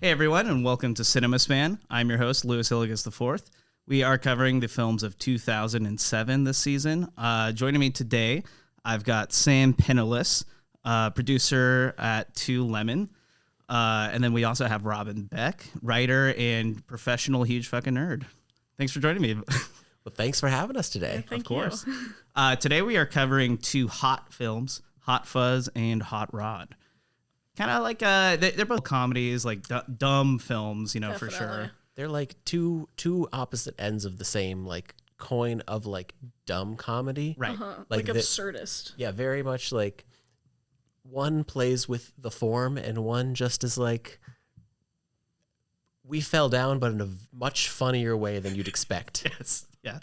Hey everyone, and welcome to Cinema Span. I'm your host, Louis Iligas IV. We are covering the films of 2007 this season. Joining me today, I've got Sam Pinnelas, producer at Two Lemon. And then we also have Robyn Beck, writer and professional huge fucking nerd. Thanks for joining me. Well, thanks for having us today. Yeah, thank of course. you. Today we are covering two hot films, Hot Fuzz and Hot Rod. Kind of like they're both comedies, like dumb films, you know, Definitely. for sure. They're like two opposite ends of the same like coin of like dumb comedy. Right. Like absurdist. Yeah, very much like one plays with the form and one just is like we fell down, but in a much funnier way than you'd expect. Yes. Yeah.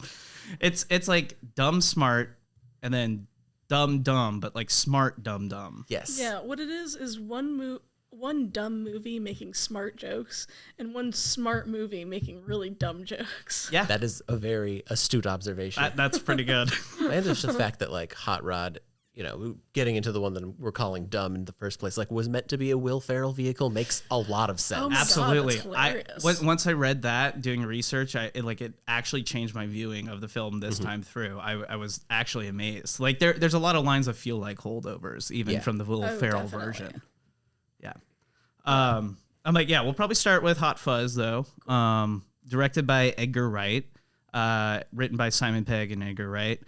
It's like dumb smart and then dumb, but like smart dumb. Yes. Yeah, what it is one dumb movie making smart jokes and one smart movie making really dumb jokes. Yeah. That is a very astute observation. That's pretty good. And just the fact that like Hot Rod, you know, getting into the one that we're calling dumb in the first place, like was meant to be a Will Ferrell vehicle makes a lot of sense. Oh my God, Absolutely. that's hilarious. Once I read that doing research, it actually changed my viewing of the film this time through. I was actually amazed. Like there's a lot of lines that feel like holdovers, even from the Will Ferrell definitely. version. Yeah. I'm like, yeah, we'll probably start with Hot Fuzz though. Directed by Edgar Wright, written by Simon Pegg and Edgar Wright.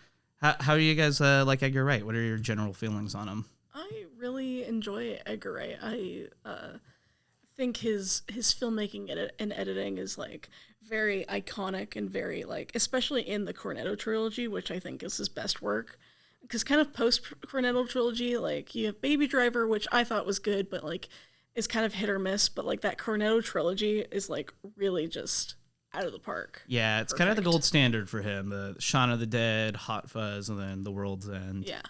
How do you guys like Edgar Wright? What are your general feelings on him? I really enjoy Edgar Wright. I think his filmmaking and editing is like very iconic and very like, especially in the Cornetto trilogy, which I think is his best work. Because kind of post Cornetto trilogy, like you have Baby Driver, which I thought was good, but like is kind of hit or miss. But like that Cornetto trilogy is like really just out of the park. Yeah, it's kind of the gold standard for him. The Shaun of the Dead, Hot Fuzz, and then The World's End. Yeah.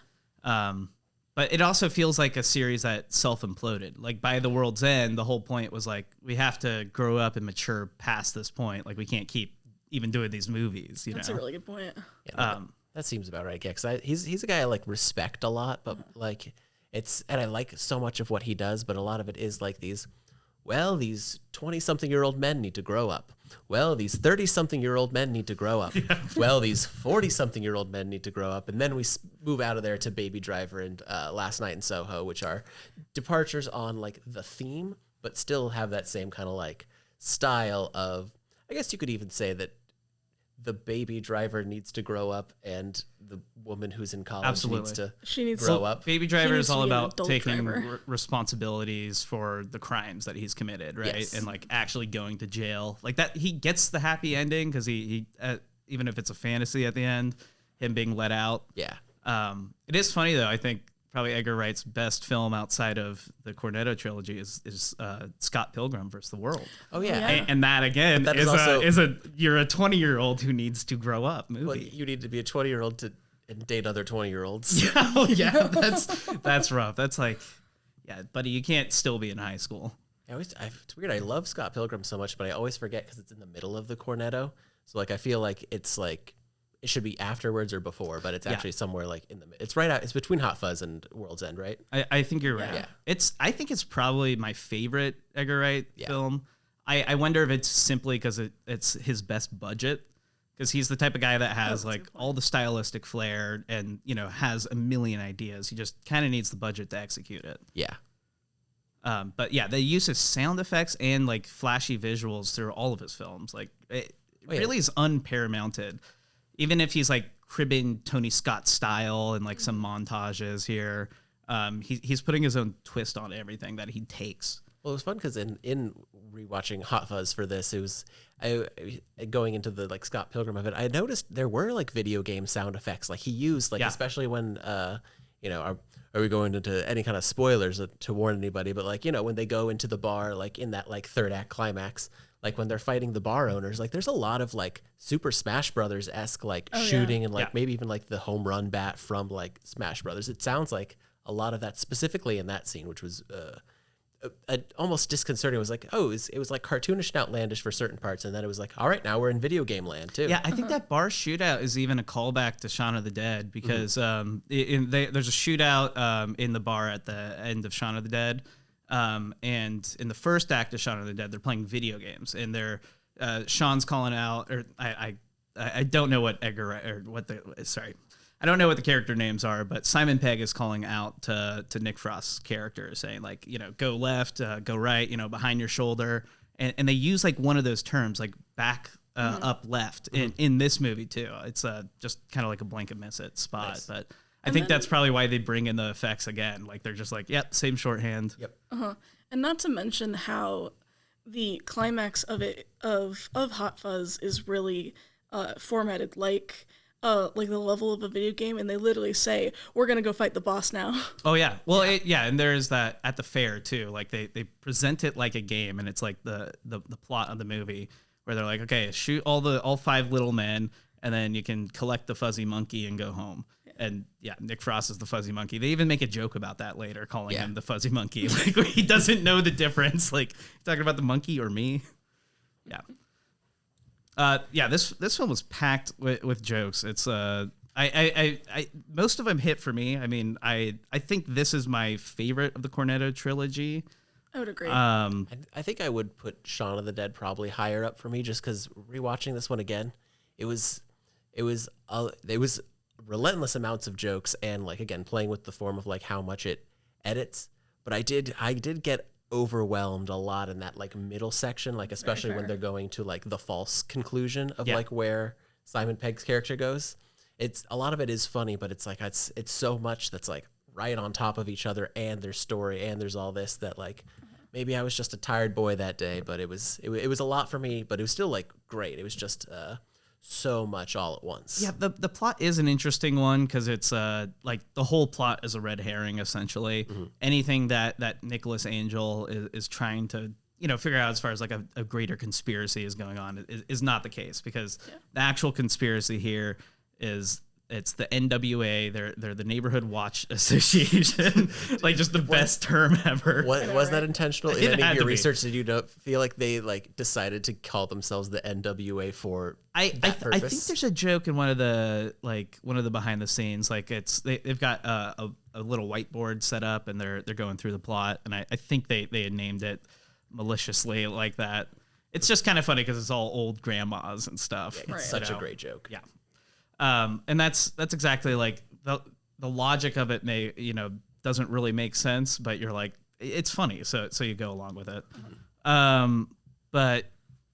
But it also feels like a series that self-imploded. Like by The World's End, the whole point was like, we have to grow up and mature past this point. Like we can't keep even doing these movies, you That's know? a really good point. Yeah, that seems about right. Yeah, because he's a guy I like respect a lot, but like and I like so much of what he does, but a lot of it is like these 20-something-year-old men need to grow up. Well, these 30-something-year-old men need to grow up. Yeah. Well, these 40-something-year-old men need to grow up. And then we move out of there to Baby Driver and Last Night in Soho, which are departures on like the theme, but still have that same kind of like style of, I guess you could even say that the baby driver needs to grow up and the woman who's in college needs to grow up. Baby Driver is all about taking responsibilities for the crimes that he's committed, right? Yes. And like actually going to jail. Like that, he gets the happy ending because he even if it's a fantasy at the end, him being let out. Yeah. It is funny though. I think probably Edgar Wright's best film outside of the Cornetto trilogy is Scott Pilgrim vs. the World. Oh yeah. And that again that is you're a 20-year-old who needs to grow up movie. Well, you need to be a 20-year-old to date other 20-year-olds. Yeah, that's rough. That's like, yeah, buddy, you can't still be in high school. It's weird. I love Scott Pilgrim so much, but I always forget because it's in the middle of the Cornetto. So like I feel like it's like it should be afterwards or before, but it's actually somewhere like in the. It's right out. It's between Hot Fuzz and World's End, right? I think you're right. Yeah. I think it's probably my favorite Edgar Wright film. I wonder if it's simply because it's his best budget. Because he's the type of guy that has like all the stylistic flair and, you know, has a million ideas. He just kind of needs the budget to execute it. Yeah. But yeah, the use of sound effects and like flashy visuals through all of his films, like it really is unparamounted. Even if he's like cribbing Tony Scott's style and like some montages here, he's putting his own twist on everything that he takes. Well, it was fun because in rewatching Hot Fuzz for this, it was going into the like Scott Pilgrim of it. I noticed there were like video game sound effects, like he used like especially when you know are we going into any kind of spoilers to warn anybody? But like you know when they go into the bar, like in that like third act climax, like when they're fighting the bar owners, like there's a lot of like Super Smash Brothers esque like shooting and like maybe even like the home run bat from like Smash Brothers. It sounds like a lot of that specifically in that scene, which was almost disconcerting. It was like, it was like cartoonish and outlandish for certain parts, and then it was like, all right, now we're in video game land too. Yeah, I think that bar shootout is even a callback to Shaun of the Dead because there's a shootout in the bar at the end of Shaun of the Dead And in the first act of Shaun of the Dead, they're playing video games, and they're Sean's calling out, or I don't know what Edgar or what the sorry. I don't know what the character names are, but Simon Pegg is calling out to Nick Frost's character, saying like, go left, go right, behind your shoulder. And they use like one of those terms, like back, up, left in this movie too. It's just kind of like a blanket miss at spot. Nice. But I think that's probably why they bring in the effects again. Like they're just like, yep, same shorthand. Yep. And not to mention how the climax of Hot Fuzz is really formatted like the level of a video game, and they literally say, we're going to go fight the boss now. Oh, yeah. Well, and there's that at the fair, too. Like, they present it like a game, and it's like the plot of the movie, where they're like, okay, shoot all 5 little men, and then you can collect the fuzzy monkey and go home. Yeah. And, Nick Frost is the fuzzy monkey. They even make a joke about that later, calling him the fuzzy monkey. Like, he doesn't know the difference. Like, talking about the monkey or me? Yeah. This film was packed with jokes. It's I most of them hit for me. I mean, I think this is my favorite of the Cornetto trilogy. I would agree. I think I would put Shaun of the Dead probably higher up for me, just because rewatching this one again, it was relentless amounts of jokes, and like again playing with the form of like how much it edits. But I did get overwhelmed a lot in that like middle section, like especially when they're going to like the false conclusion of like where Simon Pegg's character goes. It's a lot of it is funny, but it's like it's so much that's like right on top of each other, and there's story, and there's all this that like maybe I was just a tired boy that day, but it was a lot for me, but it was still like great. It was just so much all at once. Yeah, the plot is an interesting one because it's like the whole plot is a red herring essentially. Mm-hmm. Anything that Criss Angel is trying to figure out as far as like a greater conspiracy is going on is not the case, because the actual conspiracy here is it's the NWA. They're the Neighborhood Watch Association. Like just the best term ever. Was that intentional? In any of your research, did you feel like they like decided to call themselves the NWA for that purpose? I think there's a joke in one of the behind the scenes. Like they've got a little whiteboard set up, and they're going through the plot, and I think they had named it maliciously like that. It's just kind of funny because it's all old grandmas and stuff. Yeah, it's such a great joke. Yeah. And that's exactly like the logic of it doesn't really make sense, but you're like, it's funny. So you go along with it. But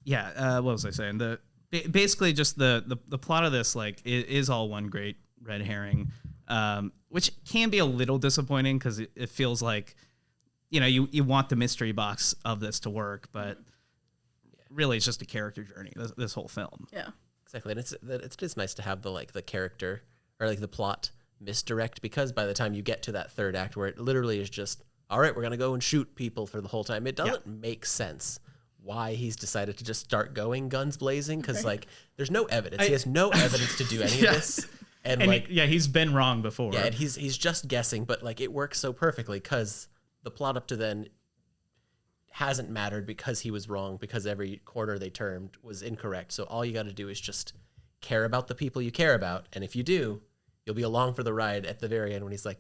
yeah, what was I saying? Basically just the plot of this, like is all one great red herring, which can be a little disappointing because it feels like, you want the mystery box of this to work, but really it's just a character journey, this whole film. Yeah. Exactly, and it's just nice to have the character or like the plot misdirect, because by the time you get to that third act where it literally is just, all right, we're gonna go and shoot people for the whole time, it doesn't make sense why he's decided to just start going guns blazing, because like there's no evidence. He has no evidence to do any of this, and like he's been wrong before. Yeah, and he's just guessing, but like it works so perfectly because the plot up to then hasn't mattered, because he was wrong, because every corner they turned was incorrect. So all you got to do is just care about the people you care about, and if you do, you'll be along for the ride at the very end when he's like,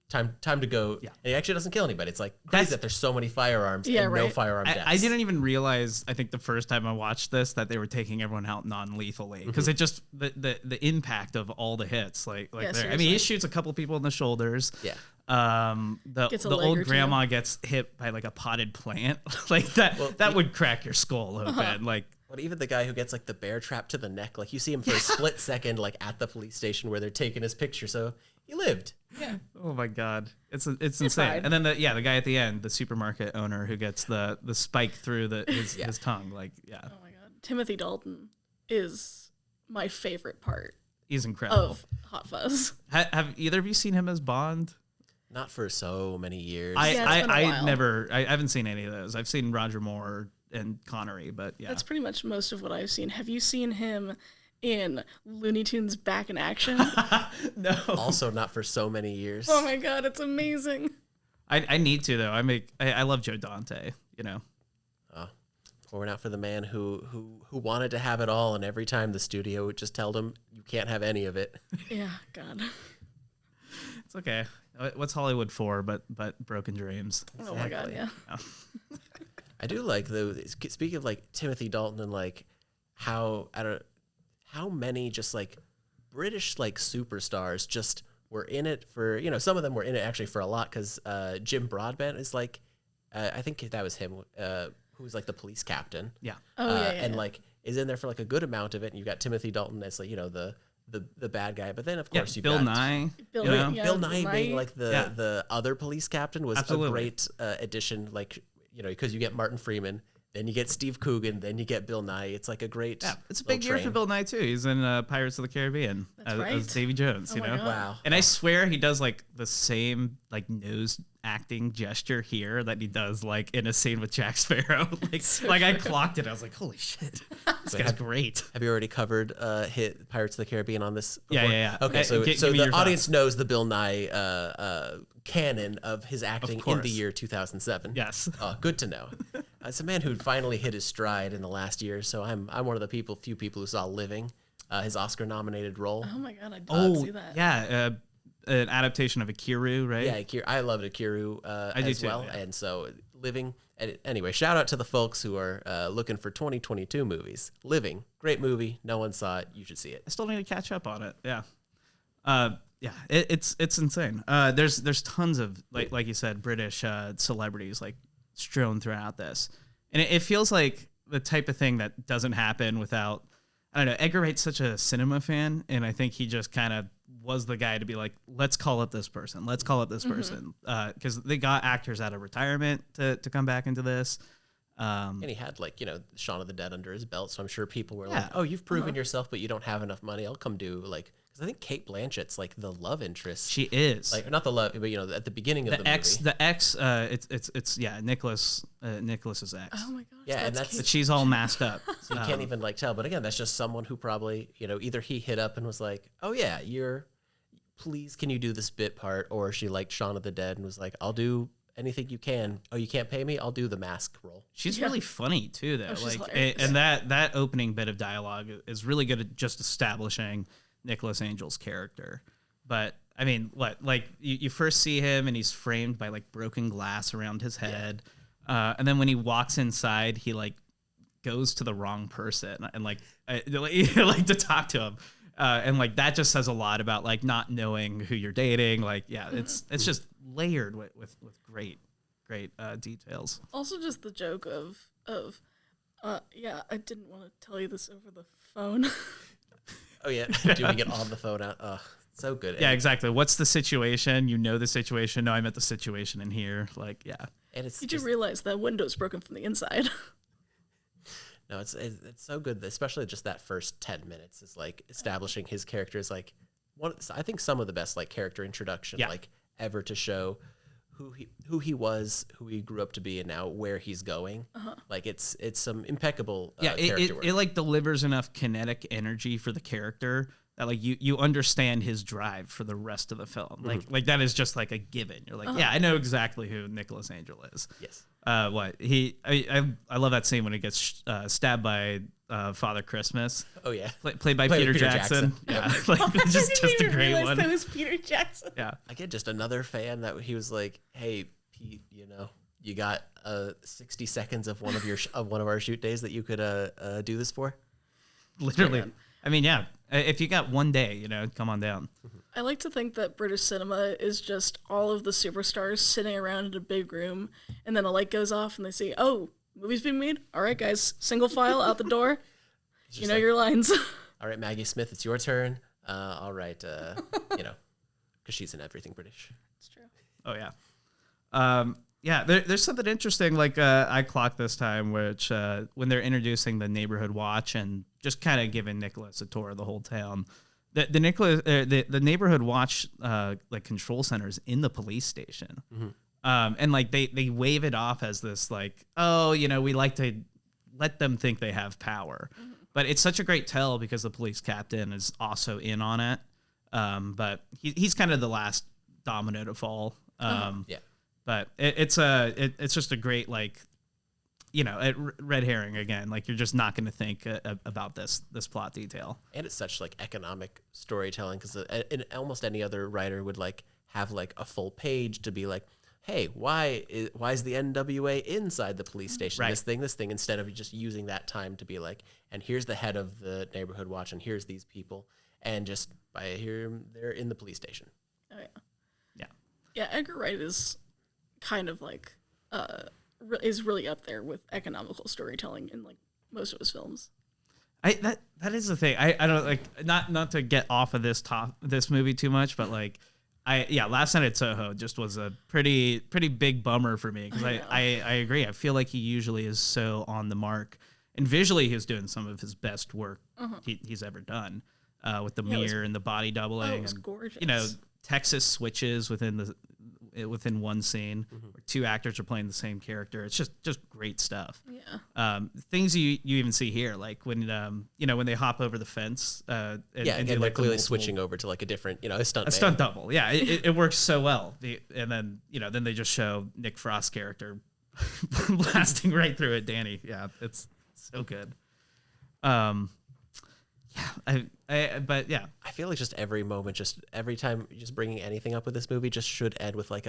time to go. Yeah. And he actually doesn't kill anybody. It's like crazy that there's so many firearms and no firearm deaths. I didn't even realize, I think the first time I watched this, that they were taking everyone out non-lethally, because it just the impact of all the hits, like there. I mean, he shoots a couple people in the shoulders. Yeah. The old grandma gets hit by like a potted plant like that. Well, that would crack your skull open. Like, but even the guy who gets like the bear trap to the neck, like you see him for a split second, like at the police station where they're taking his picture. So he lived. Yeah. Oh my God, it's insane. Fine. And then the guy at the end, the supermarket owner who gets the spike through his tongue. Like, yeah. Oh my God, Timothy Dalton is my favorite part. He's incredible. Of Hot Fuzz. Have either of you seen him as Bond? Not for so many years. I haven't seen any of those. I've seen Roger Moore and Connery, but yeah. That's pretty much most of what I've seen. Have you seen him in Looney Tunes Back in Action? No. Also not for so many years. Oh my God, it's amazing. I need to though. I love Joe Dante, Pouring out for the man who wanted to have it all, and every time the studio would just tell him you can't have any of it. Yeah, God. It's okay. What's Hollywood for but broken dreams? Oh my god, yeah. I do like though. Speaking of like Timothy Dalton and like how many just like British like superstars just were in it for, you know, some of them were in it actually for a lot because Jim Broadbent is like I think that was him who was like the police captain. Yeah. And like is in there for like a good amount of it. And you got Timothy Dalton as like, you know, the bad guy, but then of course you Bill got Nye. Bill, Bill Nye being like the other police captain was Absolutely. a great addition. Like, you know, because you get Martin Freeman, then you get Steve Coogan, then you get Bill Nye. It's like a great. Yeah, it's a big year for Bill Nye too. He's in Pirates of the Caribbean as Davy Jones. Oh you my know, God. Wow. And I swear he does like the same like nose acting gesture here that he does like in a scene with Jack Sparrow. like I clocked it. I was like, holy shit, this guy's great. Have you already covered hit Pirates of the Caribbean on this before? Yeah. Okay, so give me the your audience thoughts. knows the Bill Nye canon of his acting in course. the year 2007. Yes. Good to know. It's a man who finally hit his stride in the last year. So I'm one of the few people who saw Living, his Oscar-nominated role. Oh my god, I did not see that. Yeah. An adaptation of Akiru, right? Yeah, I loved Akiru as too, well. yeah. And so Living. Anyway, shout out to the folks who are looking for 2022 movies. Living, great movie. No one saw it. You should see it. I still need to catch up on it. Yeah. It's insane. There's tons of like you said, British celebrities like strewn throughout this, and it feels like the type of thing that doesn't happen without. I don't know. Edgar Wright's such a cinema fan, and I think he just kind of was the guy to be like, let's call up this person. Let's call up this person because they got actors out of retirement to come back into this. And he had like, you know, Shaun of the Dead under his belt. So I'm sure people were like, oh, you've proven yourself, but you don't have enough money. I'll come do like, because I think Cate Blanchett's like the love interest. She is like, not the love, but you know, at the beginning of the movie. The ex, it's Nicholas's ex. Oh my gosh. Yeah, and But she's all masked up. So you can't even like tell. But again, that's just someone who probably, you know, either he hit up and was like, oh yeah, please, can you do this bit part? Or she liked Shaun of the Dead and was like, I'll do anything you can. Oh, you can't pay me? I'll do the mask role. She's really funny too, though. she's Like, hilarious. and that opening bit of dialogue is really good at just establishing Criss Angel's character. But I mean, like you first see him and he's framed by like broken glass around his head, and then when he walks inside, he like goes to the wrong person and like to talk to him. And like that just says a lot about like not knowing who you're dating. Like, yeah, it's just layered with great details. Also, just the joke of yeah, I didn't want to tell you this over the phone. Oh yeah, doing it on the phone. So good. Yeah, exactly. What's the situation? You know the situation. No, I'm at the situation in here. Like, yeah. And it's You do realize that window's broken from the inside. No, it's so good, especially just that first 10 minutes is like establishing his character is like I think some of the best like character introduction like ever to show who he was, who he grew up to be, and now where he's going. Like it's some impeccable character work. It like delivers enough kinetic energy for the character that like you understand his drive for the rest of the film. Like that is just like a given. You're like, yeah, I know exactly who Criss Angel is. Yes. I love that scene when he gets stabbed by Father Christmas. Oh yeah, played by Peter Jackson. Yeah, like it's just a great one. That was Peter Jackson. Yeah, again, just another fan that he was like, hey Pete, you know, you got 60 seconds of one of our shoot days that you could do this for. Literally. Yeah. I mean, yeah. If you got one day, you know, come on down. I like to think that British cinema is just all of the superstars sitting around in a big room, and then a light goes off, and they say, "Oh, movie's being made. All right, guys, single file out the door. You know your lines." All right, Maggie Smith, it's your turn. All right, you know, because she's in everything British. It's true. Oh yeah. Yeah, there's something interesting. Like I clocked this time, which when they're introducing the neighborhood watch and just kind of giving Nicholas a tour of the whole town. The neighborhood watch like control centers in the police station, and like they wave it off as this like, oh, you know, we like to let them think they have power, but it's such a great tell because the police captain is also in on it, but he's kind of the last domino to fall. Yeah. But it's just a great, like, you know, red herring again. Like, you're just not going to think about this plot detail. And it's such like economic storytelling because in almost any other writer would like have like a full page to be like, hey, why is the NWA inside the police station? Right. This thing, instead of just using that time to be like, and here's the head of the neighborhood watch, and here's these people, and just by here they're in the police station. Oh yeah. Yeah. Yeah, Edgar Wright is kind of like is really up there with economical storytelling in like most of his films. That is the thing. I don't like not to get off of this movie too much, but like Last Night at Soho just was a pretty big bummer for me because I agree. I feel like he usually is so on the mark, and visually he's doing some of his best work he's ever done with the mirror and the body doubling. It was and, gorgeous. You know, Texas switches within one scene where two actors are playing the same character. It's just great stuff. Yeah. Things you even see here, like when when they hop over the fence. And they're like clearly switching over to like a different, a stunt double. Yeah, it works so well. And then then they just show Nick Frost's character blasting right through it. Danny. Yeah, it's so good. But yeah, I feel like just every moment, just every time, just bringing anything up with this movie, just should end with like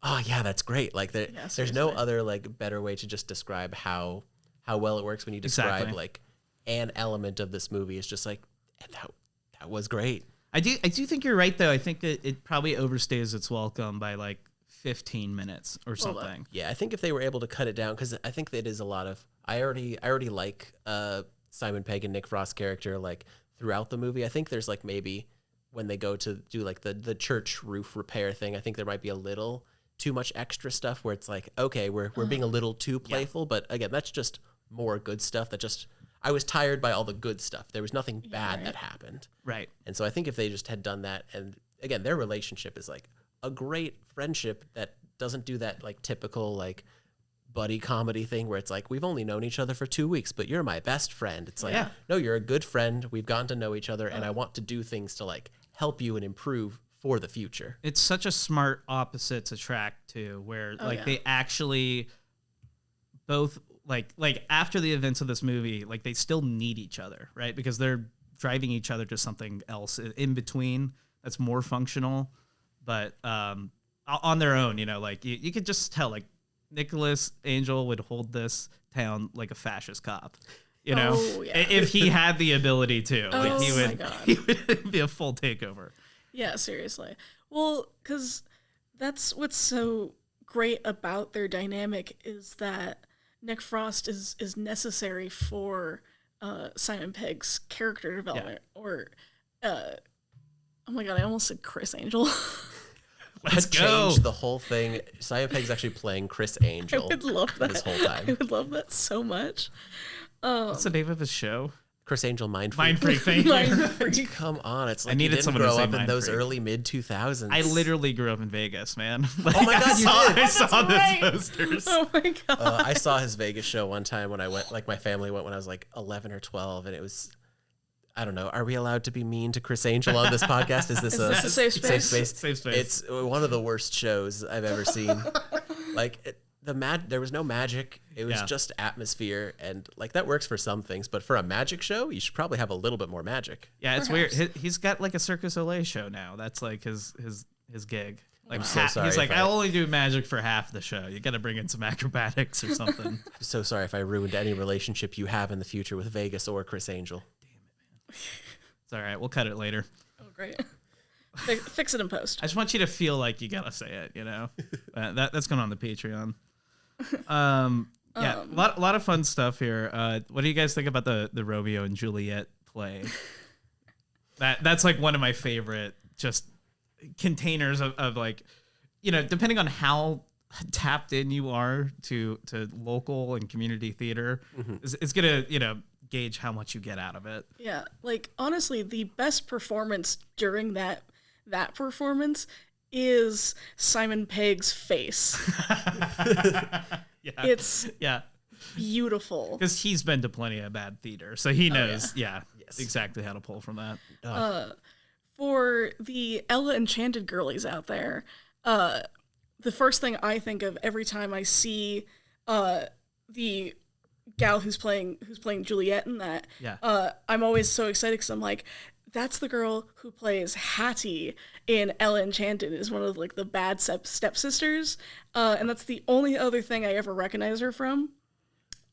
oh yeah, that's great. Like there's no other like better way to just describe how well it works when you describe like an element of this movie. Is just like that was great. I do think you're right though. I think that it probably overstays its welcome by like 15 minutes or something. Yeah, I think if they were able to cut it down, because I think that is a lot of. I already like Simon Pegg and Nick Frost's character like throughout the movie. I think there's like maybe when they go to do like the church roof repair thing, I think there might be a little too much extra stuff where it's like, okay, we're being a little too playful, but again, that's just more good stuff. I was tired by all the good stuff. There was nothing bad that happened. Right. And so I think if they just had done that, and again, their relationship is like a great friendship that doesn't do that like typical like buddy comedy thing where it's like, we've only known each other for 2 weeks, but you're my best friend. It's like, no, you're a good friend. We've gotten to know each other, and I want to do things to like help you and improve for the future. It's such a smart opposite to track too, where they actually both like after the events of this movie, like they still need each other, right? Because they're driving each other to something else in between that's more functional, but on their own, like you could just tell like Criss Angel would hold this town like a fascist cop, if he had the ability to. Like he would be a full takeover. Yeah, seriously. Well, because that's what's so great about their dynamic is that Nick Frost is necessary for Simon Pegg's character development. Or, oh my god, I almost said Criss Angel. Let's go. Changed the whole thing. Simon Pegg's actually playing Criss Angel. I would love that. This whole time. I would love that so much. What's the name of his show? Criss Angel Mind Free. Thank you. Come on, it's like I needed you didn't someone grow to say up in Mind those Free. early mid 2000s. I literally grew up in Vegas, man. Oh my god, you did! I saw right. those posters. Oh my god. I saw his Vegas show one time when I went. Like my family went when I was like 11 or 12, and it was. I don't know. Are we allowed to be mean to Criss Angel on this podcast? Is this a safe space? Safe space. It's one of the worst shows I've ever seen. Like there was no magic. It was just atmosphere, and like that works for some things, but for a magic show, you should probably have a little bit more magic. Yeah, it's weird. He's got like a Cirque du Soleil show now. That's like his gig. Like he's like, I'll only do magic for half the show. You got to bring in some acrobatics or something. I'm so sorry if I ruined any relationship you have in the future with Vegas or Criss Angel. It's all right. We'll cut it later. Oh, great. Fix it in post. I just want you to feel like you gotta say it. That's going on the Patreon. A lot of fun stuff here. What do you guys think about the Romeo and Juliet play? That's like one of my favorite just containers of like, depending on how tapped in you are to local and community theater, it's gonna gauge how much you get out of it. Yeah, like honestly, the best performance during that performance is Simon Pegg's face. It's beautiful because he's been to plenty of bad theater, so he knows exactly how to pull from that. For the Ella Enchanted girlies out there, the first thing I think of every time I see the gal who's playing Juliet in that. Yeah. I'm always so excited because I'm like, that's the girl who plays Hattie in Ella Enchanted, is one of like the bad stepsisters, and that's the only other thing I ever recognize her from.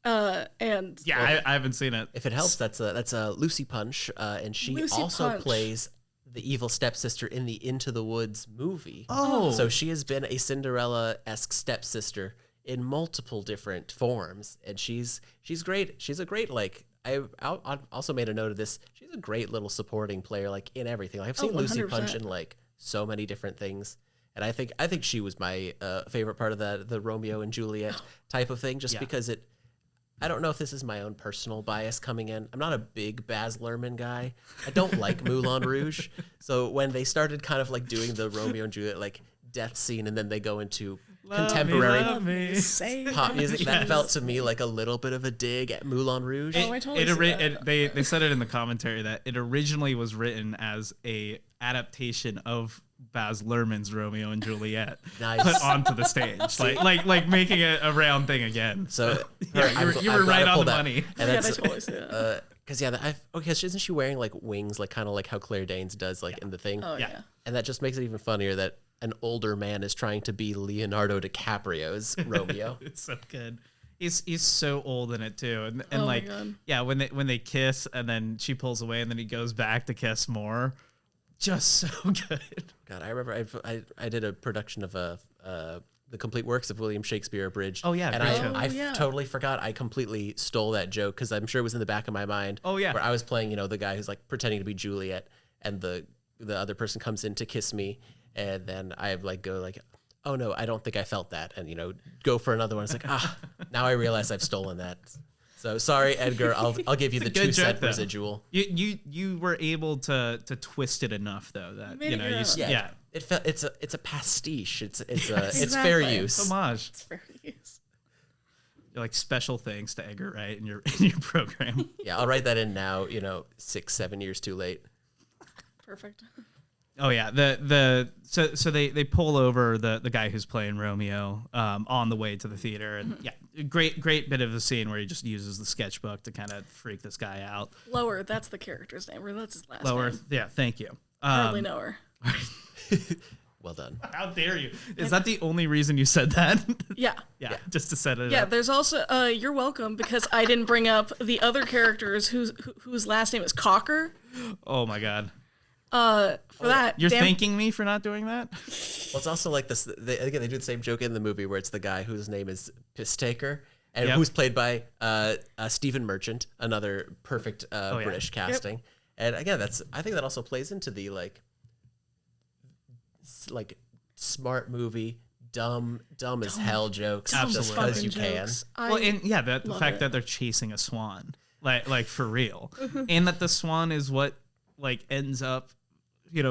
And yeah, I haven't seen it. If it helps, that's a Lucy Punch, and she Lucy also Punch. plays the evil stepsister in the Into the Woods movie. Oh. So she has been a Cinderella-esque stepsister in multiple different forms, and she's great. She's a great, like, I also made a note of this. She's a great little supporting player, like in everything. Like, I've seen Lucy 100%. Punch in like so many different things, and I think she was my favorite part of the Romeo and Juliet type of thing, just because it. I don't know if this is my own personal bias coming in. I'm not a big Baz Luhrmann guy. I don't like Moulin Rouge. So when they started kind of like doing the Romeo and Juliet like death scene, and then they go into contemporary pop music, that felt to me like a little bit of a dig at Moulin Rouge. I totally see that. They said it in the commentary that it originally was written as a adaptation of Baz Luhrmann's Romeo and Juliet Nice. put onto the stage, like making it a round thing again. So yeah, you were right on the money. And I that's, totally see that. because isn't she wearing like wings, like kind of like how Claire Danes does, like in the thing? Oh yeah. And that just makes it even funnier that an older man is trying to be Leonardo DiCaprio's Romeo. It's so good. He's so old in it too, and Oh my like God. yeah, when they kiss and then she pulls away and then he goes back to kiss more, just so good. God, I remember I did a production of the complete works of William Shakespeare Abridged. Oh, yeah, and great show. I yeah. totally forgot. I completely stole that joke because I'm sure it was in the back of my mind. Oh, yeah. where I was playing, the guy who's like pretending to be Juliet, and the other person comes in to kiss me, and then I like go like, oh no, I don't think I felt that, and go for another one. It's like now I realize I've stolen that. So sorry, Edgar. I'll give you the Good 2 cent joke, though. residual. You were able to twist it enough though that Made it your own. Yeah. It felt it's a pastiche. It's it's Exactly. fair use. homage. It's fair use. You're like special thanks to Edgar Wright in your program. Yeah, I'll write that in now. 6-7 years too late. Perfect. Oh yeah, so they pull over the guy who's playing Romeo on the way to the theater, and yeah, great bit of the scene where he just uses the sketchbook to kind of freak this guy out. Lower, that's the character's name, or that's his last Lower, name. yeah, thank you. Hardly know her. Well done. How dare you? Is that the only reason you said that? Yeah. yeah, just to set it Yeah, up. there's also you're welcome, because I didn't bring up the other characters whose last name is Cocker. Oh my god. For that, You're thanking me for not doing that? Well, it's also like this. They do the same joke in the movie where it's the guy whose name is Pisstaker, and Yep. who's played by Stephen Merchant, another perfect yeah. British casting. And again, I think that also plays into the like smart movie, dumb as hell jokes, just Absolutely. because you can. Well, and yeah, the love fact it. that they're chasing a swan, like for real, and that the swan is what like ends up,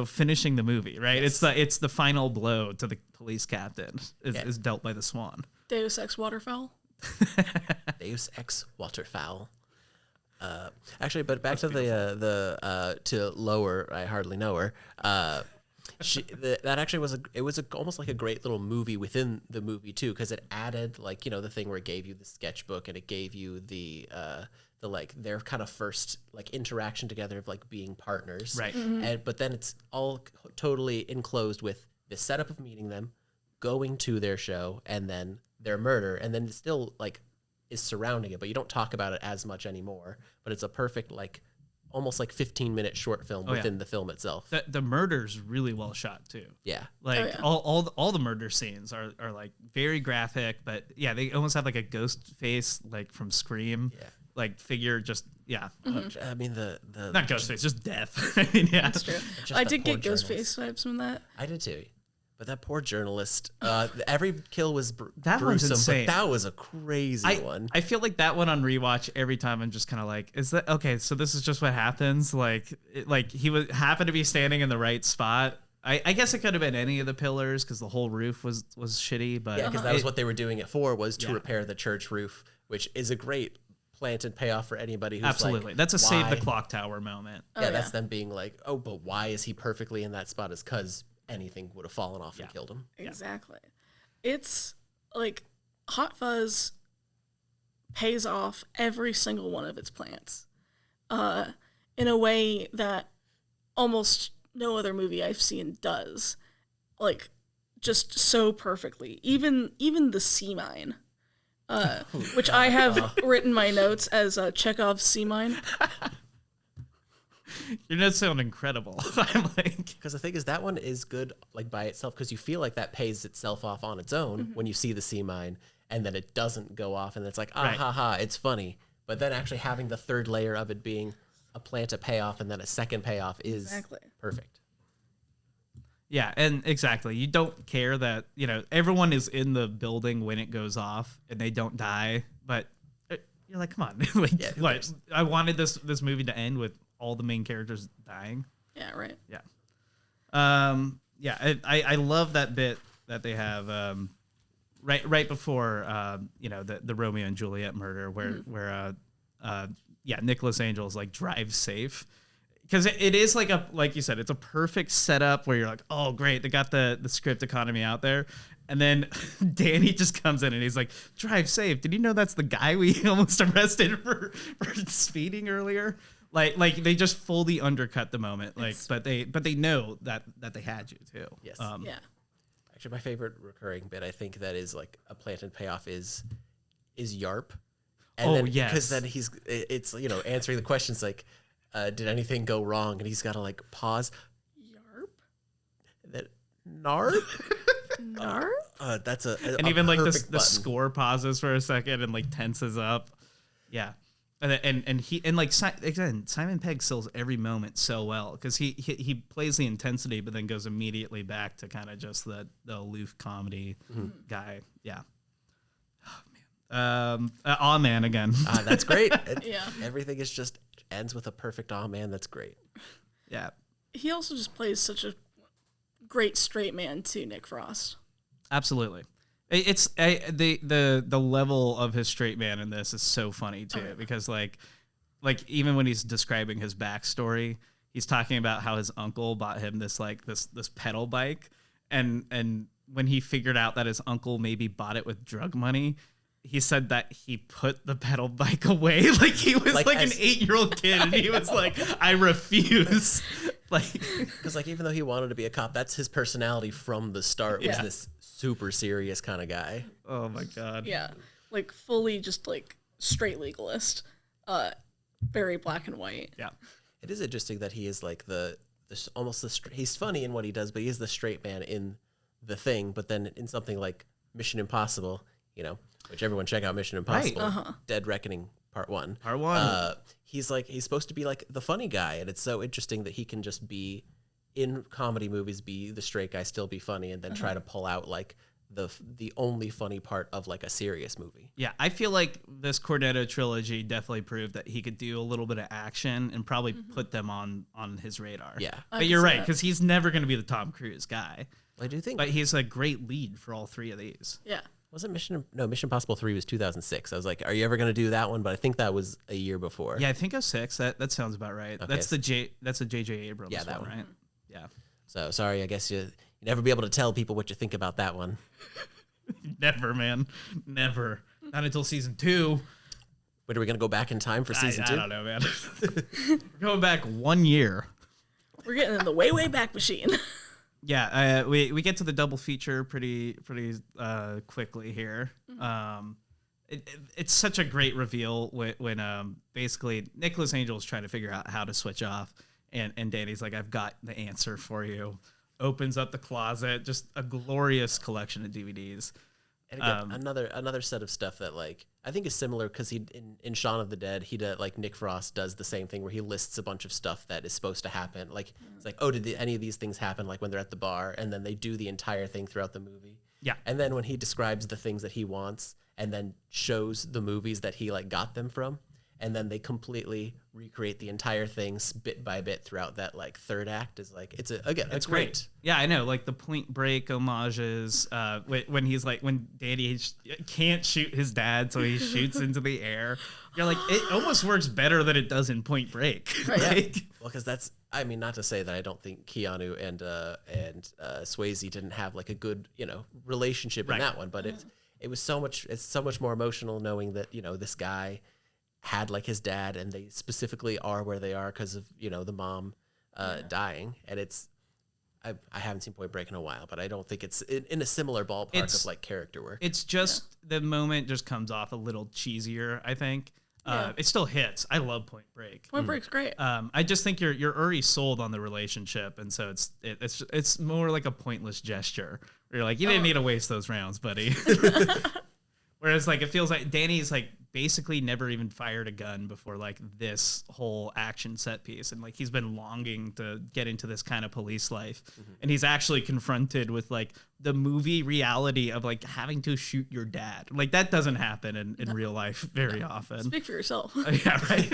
finishing the movie, right? Yes. It's the final blow to the police captain is dealt by the swan. Deus Ex Waterfowl. Deus Ex Waterfowl. Actually, but back to the to Lower. I hardly know her. That actually was almost like a great little movie within the movie too, because it added like the thing where it gave you the sketchbook and it gave you the like their kind of first like interaction together of like being partners, Right. And but then it's all totally enclosed with the setup of meeting them, going to their show, and then their murder, and then it still like is surrounding it, but you don't talk about it as much anymore. But it's a perfect like almost like 15-minute short film within the film itself. The murder's really well shot too. Yeah. Like yeah. all the murder scenes are like very graphic, but yeah, they almost have like a ghost face like from Scream. Yeah. Like figure just I mean the not ghost face, just death. I mean, yeah. That's true. Just I that did poor get Ghostface journalist. vibes from that. I did too. But that poor journalist, every kill was That one's gruesome, insane. but that was a crazy one. I feel like that one on rewatch every time I'm just kind of like, is that okay? So this is just what happens. Like he happened to be standing in the right spot. I guess it could have been any of the pillars because the whole roof was shitty. But Yeah, because that was what they were doing it for, was to Yeah. repair the church roof, which is a great plant and payoff for anybody who's absolutely like, that's a save the why? clock tower moment. Yeah, that's them being like, oh, but why is he perfectly in that spot? Is because anything would have fallen off and killed him. Exactly. It's like Hot Fuzz pays off every single one of its plants in a way that almost no other movie I've seen does. Like, just so perfectly. Even the sea mine, which I have written my notes as Chekhov's sea mine. Your notes sound incredible. I'm like, because the thing is, that one is good like by itself, because you feel like that pays itself off on its own when you see the sea mine, and then it doesn't go off, and it's like, ha ha, it's funny. But then actually having the third layer of it being a plant a payoff and then a second payoff is perfect. Yeah, and exactly. You don't care that, everyone is in the building when it goes off and they don't die, but you're like, come on. What? I wanted this movie to end with all the main characters dying. Yeah, right. Yeah. I love that bit that they have right before the Romeo and Juliet murder where Nicholas Angel is like drive safe. Because it is like you said, it's a perfect setup where you're like, oh, great, they got the script economy out there. And then Danny just comes in and he's like, drive safe. Did you know that's the guy we almost arrested for speeding earlier? Like they just fully undercut the moment. But they know that they had you too. Yes. Yeah. Actually, my favorite recurring bit, I think that is like a plant and payoff is Yarp. And yes. Because then it's answering the questions like, did anything go wrong? And he's got to like pause. Yarp? That Narp? Narp? That's a and even like the button. score pauses for a second and like tenses up. Yeah. And Simon Pegg sells every moment so well because he plays the intensity but then goes immediately back to kind of just the aloof comedy guy. Yeah. Oh man again. That's great. Yeah. Everything is just ends with a perfect aw man. That's great. Yeah. He also just plays such a great straight man to Nick Frost. Absolutely. It's the level of his straight man in this is so funny too because like even when he's describing his backstory, he's talking about how his uncle bought him this pedal bike, and when he figured out that his uncle maybe bought it with drug money, he said that he put the pedal bike away like he was like an 8-year-old kid, and he was like, I refuse. Because even though he wanted to be a cop, that's his personality from the start. Was this super serious kind of guy. Oh my god. Yeah, like fully just like straight legalist, very black and white. Yeah, it is interesting that he is like he's funny in what he does, but he is the straight man in The Thing. But then in something like Mission Impossible, which everyone check out Mission Impossible, Dead Reckoning Part 1. He's supposed to be like the funny guy, and it's so interesting that he can just be in comedy movies, be the straight guy, still be funny, and then try to pull out like the only funny part of like a serious movie. Yeah, I feel like this Cornetto trilogy definitely proved that he could do a little bit of action and probably put them on his radar. Yeah, but you're right, because he's never going to be the Tom Cruise guy. I do think, but he's a great lead for all three of these. Yeah. Wasn't Mission Impossible 3 was 2006. I was like, are you ever going to do that one? But I think that was a year before. Yeah, I think 06. That sounds about right. Okay. That's a J.J. Abrams that one, right? Yeah. So sorry, I guess you never be able to tell people what you think about that one. Never, man. Never. Not until season 2. Wait, are we going to go back in time for season 2? I don't know, man. We're going back 1 year. We're getting in the way back machine. Yeah, we get to the double feature pretty quickly here. It's such a great reveal when basically Nicholas Angel is trying to figure out how to switch off, and Danny's like, I've got the answer for you. Opens up the closet, just a glorious collection of DVDs. And again, another set of stuff that like I think is similar because he in Shaun of the Dead like Nick Frost does the same thing where he lists a bunch of stuff that is supposed to happen. Like it's like, oh, did any of these things happen? Like when they're at the bar, and then they do the entire thing throughout the movie. Yeah, and then when he describes the things that he wants, and then shows the movies that he like got them from, and then they completely recreate the entire things bit by bit throughout that like third act is like it's great. Yeah, I know, like the Point Break homages. When he's like when Danny can't shoot his dad, so he shoots into the air. You're like, it almost works better than it does in Point Break. Right. Like, well, because that's not to say that I don't think Keanu and Swayze didn't have like a good relationship in that one, but it's so much more emotional knowing that, you know, this guy had like his dad and they specifically are where they are because of, you know, the mom dying. And I haven't seen Point Break in a while, but I don't think it's in a similar ballpark of like character work. It's just the moment just comes off a little cheesier, I think. It still hits. I love Point Break. Point Break's great. I just think you're already sold on the relationship, and so it's more like a pointless gesture. Where you're like, you didn't need to waste those rounds, buddy. Whereas like it feels like Danny's like basically never even fired a gun before like this whole action set piece, and like he's been longing to get into this kind of police life, and he's actually confronted with like the movie reality of like having to shoot your dad. Like that doesn't happen in real life very often. Speak for yourself. Yeah, right.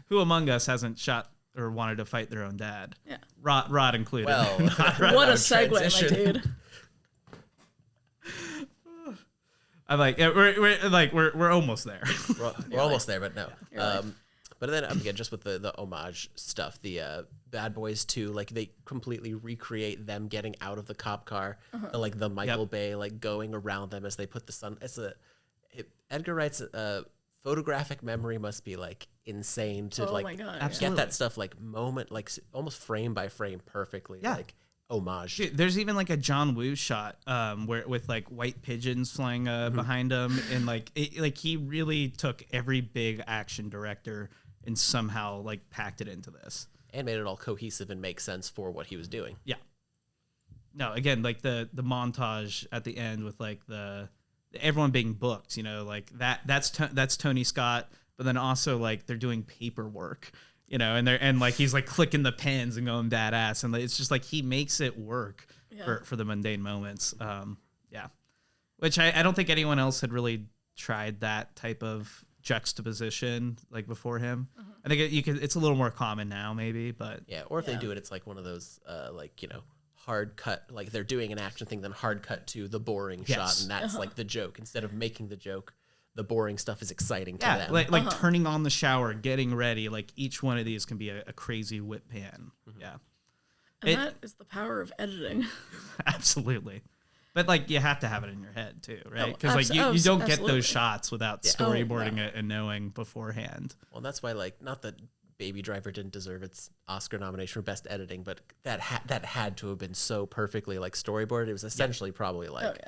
Who among us hasn't shot or wanted to fight their own dad? Yeah, Rod included. Well, what a segue, my dude. I'm like, we're almost there. We're almost there, but no. Right. But then again, just with the homage stuff, the Bad Boys 2, like they completely recreate them getting out of the cop car, like the Michael Bay, like going around them as they put the sun. Edgar Wright's photographic memory must be like insane to get that stuff like moment, like almost frame by frame perfectly. Yeah. Like homage. Dude, there's even like a John Woo shot where with like white pigeons flying behind him, and like he really took every big action director and somehow like packed it into this And made it all cohesive and make sense for what he was doing. Yeah. No, again, like the montage at the end with like the everyone being booked, you know, like that's Tony Scott, but then also like they're doing paperwork, you know, and like he's like clicking the pens and going badass, and it's just like he makes it work for the mundane moments. Which I don't think anyone else had really tried that type of juxtaposition like before him. I think it's a little more common now maybe, but or if they do it, it's like one of those like, you know, hard cut, like they're doing an action thing, then hard cut to the boring shot, and that's like the joke. Instead of making the joke, the boring stuff is exciting to them. Like turning on the shower, getting ready, like each one of these can be a crazy whip pan. And that is the power of editing. Absolutely. But like you have to have it in your head too, right? Because like you don't get those shots without storyboarding it and knowing beforehand. Well, that's why, like, not that Baby Driver didn't deserve its Oscar nomination for best editing, but that had to have been so perfectly like storyboarded. It was essentially probably like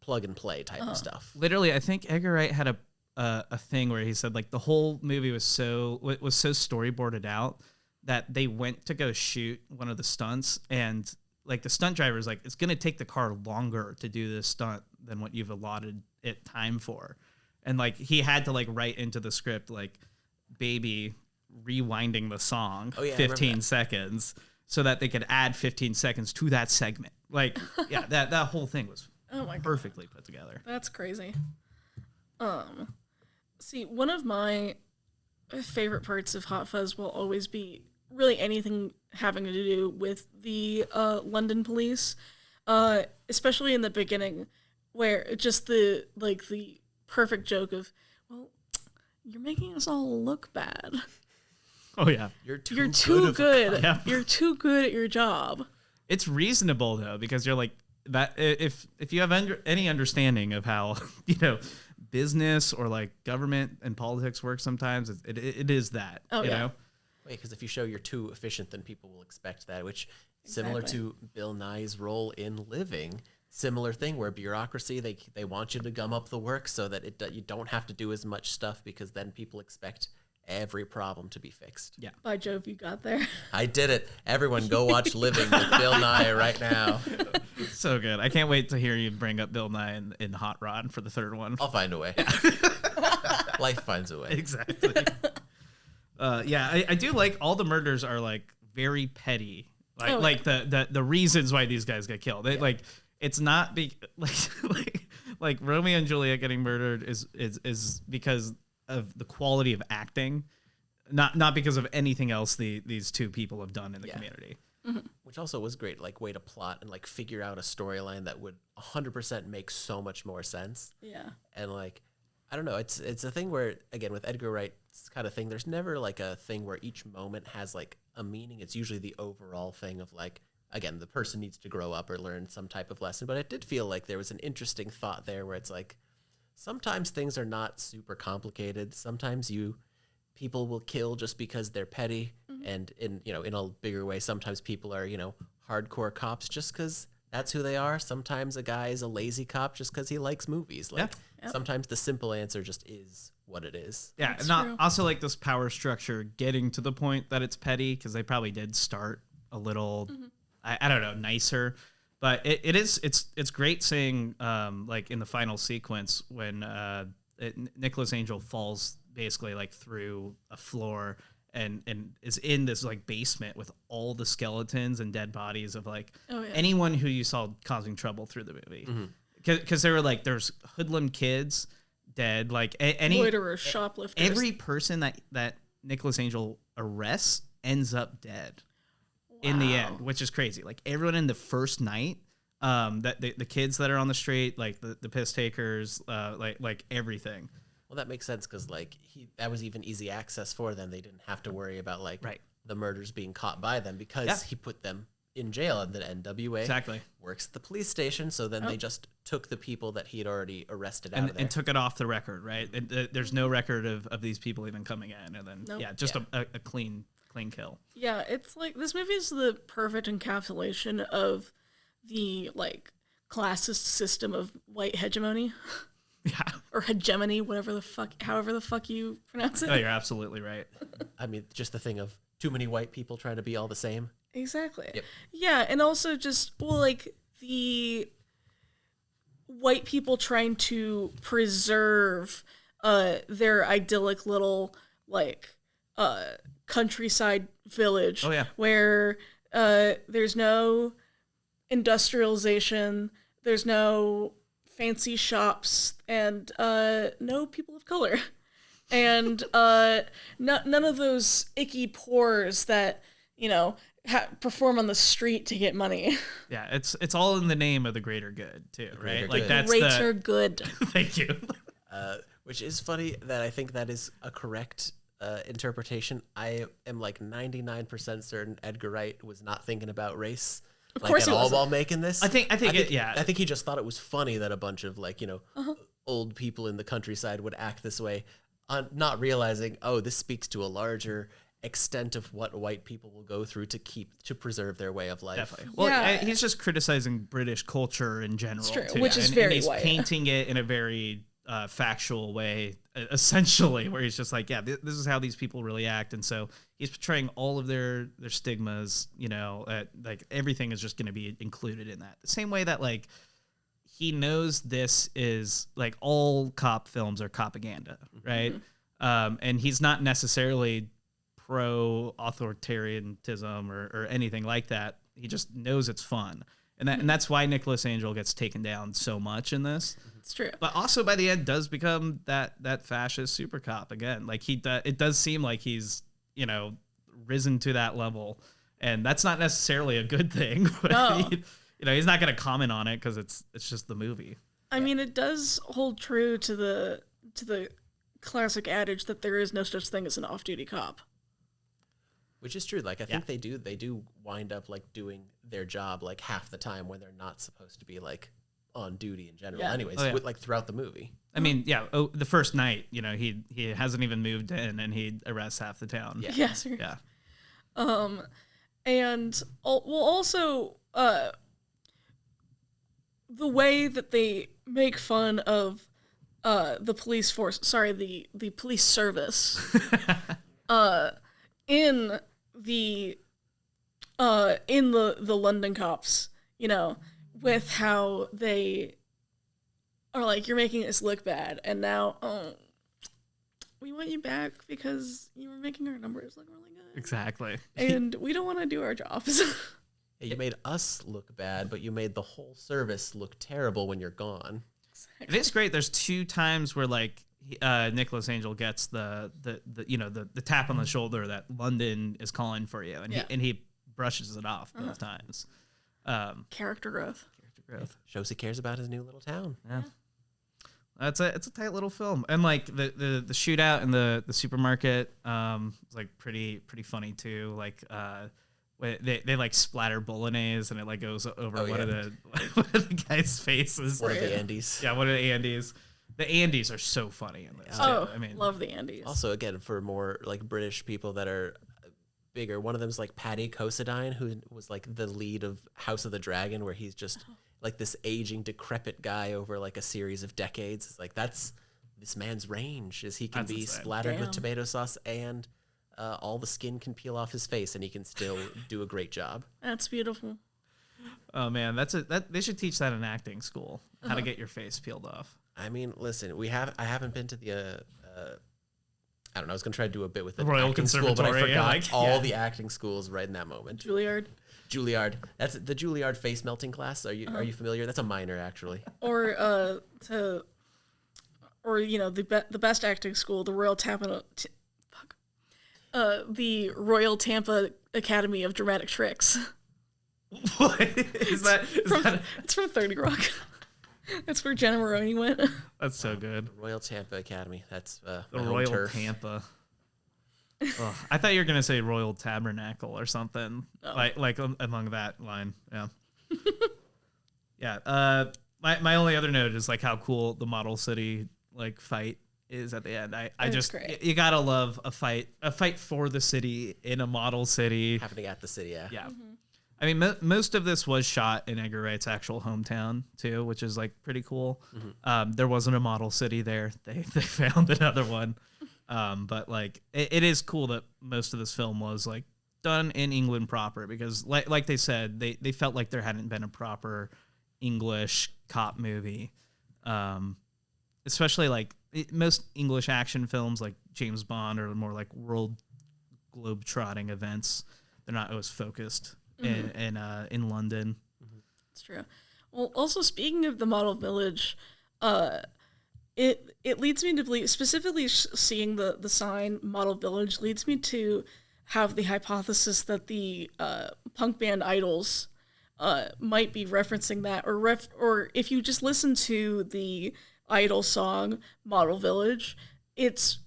plug and play type of stuff. Literally, I think Edgar Wright had a thing where he said like the whole movie was so storyboarded out that they went to go shoot one of the stunts, and like the stunt driver is like, it's going to take the car longer to do this stunt than what you've allotted it time for. And like, he had to like write into the script, like Baby rewinding the song 15 seconds so that they could add 15 seconds to that segment. Like, that whole thing was perfectly put together. That's crazy. See, one of my favorite parts of Hot Fuzz will always be really anything having to do with the London police, especially in the beginning, where just the perfect joke of, well, you're making us all look bad. Oh yeah, you're too good. You're too good at your job. It's reasonable though, because you're like that. If you have any understanding of how business or like government and politics work, sometimes it is that. You know. Wait, because if you show you're too efficient, then people will expect that, which similar to Bill Nye's role in Living, similar thing where bureaucracy, they want you to gum up the work so that you don't have to do as much stuff, because then people expect every problem to be fixed. Yeah. By Jove, you got there. I did it. Everyone go watch Living with Bill Nye right now. So good. I can't wait to hear you bring up Bill Nye in Hot Rod for the third one. I'll find a way. Life finds a way. Exactly. I do like all the murders are like very petty. Like the reasons why these guys get killed. Like it's not like Romeo and Juliet getting murdered is because of the quality of acting, not because of anything else these two people have done in the community. Mm-hmm. Which also was great, like way to plot and like figure out a storyline that would 100% make so much more sense. Yeah. And like, I don't know, it's a thing where, again, with Edgar Wright's kind of thing, there's never like a thing where each moment has like a meaning. It's usually the overall thing of like, again, the person needs to grow up or learn some type of lesson. But it did feel like there was an interesting thought there where it's like, sometimes things are not super complicated. Sometimes people will kill just because they're petty. And in a bigger way, sometimes people are, hardcore cops just because that's who they are. Sometimes a guy is a lazy cop just because he likes movies. Like sometimes the simple answer just is what it is. Yeah, That's and true. also like this power structure getting to the point that it's petty, because they probably did start a little, I don't know, nicer. But it's great seeing like in the final sequence when Nicholas Angel falls basically like through a floor and is in this like basement with all the skeletons and dead bodies of like anyone who you saw causing trouble through the movie. Because they were like, there's hoodlum kids dead, like loiterers, shoplifters. Every person that Nicholas Angel arrests ends up dead in the end, which is crazy. Like everyone in the first night, that the kids that are on the street, like the piss takers, like everything. Well, that makes sense because like that was even easy access for them. They didn't have to worry about like the murders being caught by them because he put them in jail, and the NWA works at the police station. So then they just took the people that he had already arrested out of there and took it off the record, right? There's no record of these people even coming in, and then just a clean kill. Yeah, it's like this movie is the perfect encapsulation of the like classist system of white hegemony. Yeah. Or hegemony, however the fuck you pronounce it. Oh, you're absolutely right. I mean, just the thing of too many white people trying to be all the same. Exactly. Yep. Yeah, and also just, like the white people trying to preserve their idyllic little, like, countryside village. Oh, yeah. Where there's no industrialization, there's no fancy shops, and no people of color, and none of those icky pores that perform on the street to get money. Yeah, it's all in the name of the greater good too, right? Like that's greater good. Thank you. Which is funny that I think that is a correct interpretation. I am like 99% certain Edgar Wright was not thinking about race. Of course he was while making this. I think I think he just thought it was funny that a bunch of like, old people in the countryside would act this way, not realizing, this speaks to a larger extent of what white people will go through to preserve their way of life. Definitely. Well, he's just criticizing British culture in general, too, which is very and he's white. painting it in a very factual way, essentially, where he's just like, this is how these people really act, and so he's portraying all of their stigmas. Like everything is just going to be included in that. The same way that like he knows this is like all cop films are propaganda, right? And he's not necessarily pro authoritarianism or anything like that. He just knows it's fun. And that's why Nicholas Angel gets taken down so much in this. It's true. But also by the end does become that fascist super cop again. Like it does seem like he's, risen to that level, and that's not necessarily a good thing. But No. He's not going to comment on it because it's just the movie. I mean, it does hold true to the classic adage that there is no such thing as an off-duty cop. Which is true. Like I think they do wind up like doing their job like half the time when they're not supposed to be like on duty in general. Yeah. Anyways, like throughout the movie. I mean, the first night, he hasn't even moved in and he arrests half the town. Yeah. Yes. Yeah. And also the way that they make fun of the police force, the police service in the London cops, with how they are like, you're making us look bad, and now we want you back because you were making our numbers look really good. Exactly. And we don't want to do our jobs. Yeah, you made us look bad, but you made the whole service look terrible when you're gone. It is great. There's 2 times where like Nicholas Angel gets the tap on the shoulder that London is calling for you, and he brushes it off both times. Character growth. Shows he cares about his new little town. Yeah. It's a tight little film, and like the shootout in the supermarket is like pretty funny too. Like they like splatter bolognese and it like goes over one of the guy's faces. One of the Andes. Yeah, one of the Andes. The Andes are so funny in this. Oh, I mean, love the Andes. Also, again, for more like British people that are bigger, one of them is like Paddy Considine, who was like the lead of House of the Dragon, where he's just like this aging, decrepit guy over like a series of decades. It's like that's this man's range, is he can be splattered with tomato sauce and all the skin can peel off his face and he can still do a great job. That's beautiful. Oh man, they should teach that in acting school, how to get your face peeled off. I mean, listen, I haven't been to the I don't know, I was gonna try to do a bit with the Royal acting school, but I Conservatory, forgot all the acting schools right in that moment. Juilliard. That's the Juilliard face melting class. Are you familiar? That's a minor actually. Or you know, the best acting school, the Royal Tampa Academy of Dramatic Tricks. What is that? It's from 30 Rock. That's where Jenna Maroney went. That's so good. Royal Tampa Academy. That's the Royal Tampa. Oh, I thought you were gonna say Royal Tabernacle or something like among that line. Yeah. Yeah. My only other note is like how cool the Model City like fight is at the end. I just great. You gotta love a fight for the city in a model city happening at the city. Yeah. Mm-hmm. I mean, most of this was shot in Edgar Wright's actual hometown too, which is like pretty cool. Mm-hmm. There wasn't a model city there. They found another one. But like it is cool that most of this film was like done in England proper, because like they said, they felt like there hadn't been a proper English cop movie. Especially like most English action films like James Bond are more like world globe-trotting events. They're not always focused in London. It's true. Well, also speaking of the model village, it leads me to believe, specifically seeing the sign Model Village leads me to have the hypothesis that the punk band Idols might be referencing that, or if you just listen to the Idol song Model Village, it's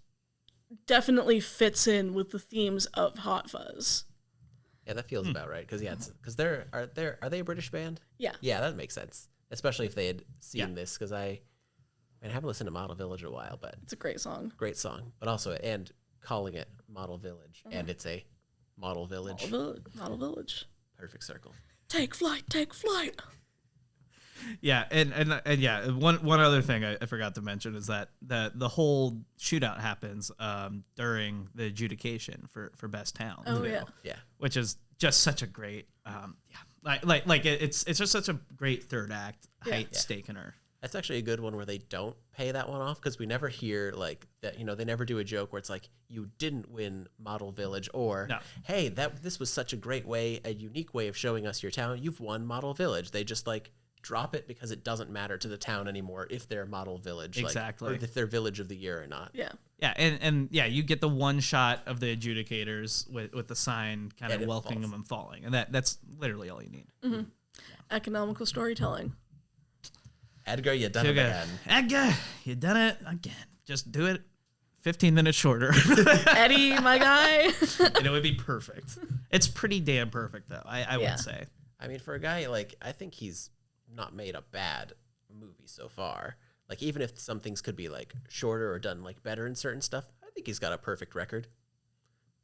definitely fits in with the themes of Hot Fuzz. Yeah, that feels about right, because because are they a British band? Yeah, that makes sense, especially if they had seen this, because I haven't listened to Model Village in a while, but it's a great song, but also and calling it Model Village, and it's a model village, model village, perfect circle. Take flight. Yeah, and yeah, one other thing I forgot to mention is that the whole shootout happens during the adjudication for best town. Oh yeah, which is just such a great it's just such a great third act height stake in her. That's actually a good one where they don't pay that one off, because we never hear like that. You know, they never do a joke where it's like, you didn't win Model Village, or hey, this was such a great way, a unique way of showing us your town. You've won Model Village. They just like drop it because it doesn't matter to the town anymore if they're Model Village, exactly, or if they're Village of the Year or not. Yeah, and you get the one shot of the adjudicators with the sign kind of welcoming them and falling, and that's literally all you need. Mm-hmm. Economical storytelling. Edgar, you done it again. Edgar, you done it again. Just do it 15 minutes shorter. Eddie, my guy. And it would be perfect. It's pretty damn perfect, though, I would say. I mean, for a guy, like, I think he's not made a bad movie so far. Like, even if some things could be, like, shorter or done, like, better in certain stuff, I think he's got a perfect record.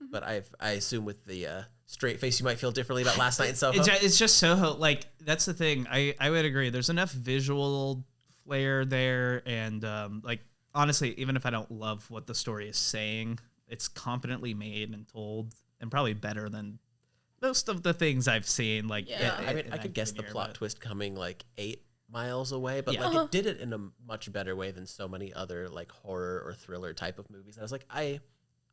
Mm-hmm. But I assume with the straight face, you might feel differently about Last Night in Soho. It's just Soho. Like, that's the thing. I would agree. There's enough visual flair there. And, like, honestly, even if I don't love what the story is saying, it's competently made and told, and probably better than most of the things I've seen. Like, I mean, I could guess the plot twist coming, like, 8 miles away, but like it did it in a much better way than so many other like horror or thriller type of movies. I was like, I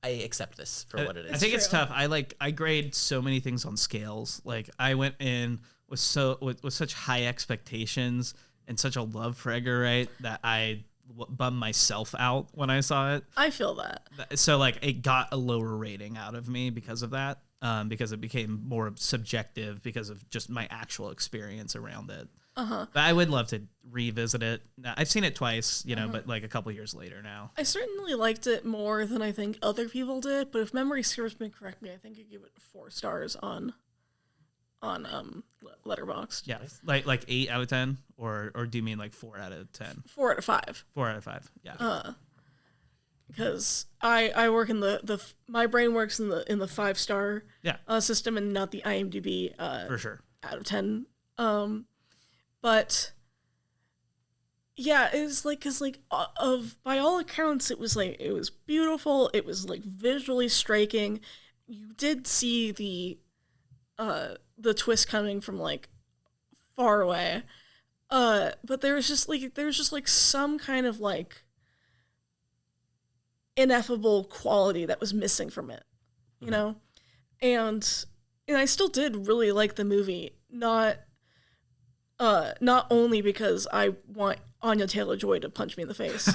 accept this for what it is. I think it's tough. I grade so many things on scales. Like, I went in with such high expectations and such a love for Edgar Wright that I bummed myself out when I saw it. I feel that. So like it got a lower rating out of me because of that. Because it became more subjective because of just my actual experience around it. But I would love to revisit it. I've seen it twice, but like a couple years later now. I certainly liked it more than I think other people did, but if memory serves me correctly, I think I give it 4 stars on on Letterboxd. Yeah, like 8 out of 10, or do you mean like 4 out of 10? 4 out of 5. 4 out of 5. Yeah. Because I work in my brain works in the 5-star system and not the IMDb For sure. out of 10. But yeah, it was like, cause like by all accounts it was beautiful. It was like visually striking. You did see the twist coming from like far away. But there was just like some kind of like ineffable quality that was missing from it, you know? And I still did really like the movie, not only because I want Anya Taylor-Joy to punch me in the face.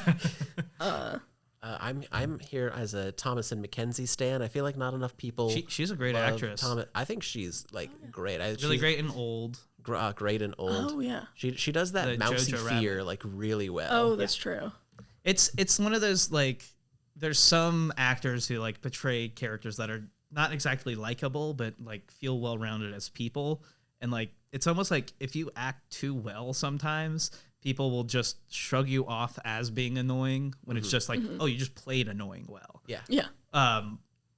I'm here as a Thomasin McKenzie stan. I feel like not enough people. She's a great actress. I think she's like great. Really great and old. Great and old. Oh yeah. She does that mousy Jojo fear Rabbit. like really well. Oh, that's true. It's one of those like there's some actors who like portray characters that are not exactly likable, but like feel well rounded as people. And like it's almost like if you act too well sometimes, people will just shrug you off as being annoying when it's just like, oh, you just played annoying well. Yeah. Yeah.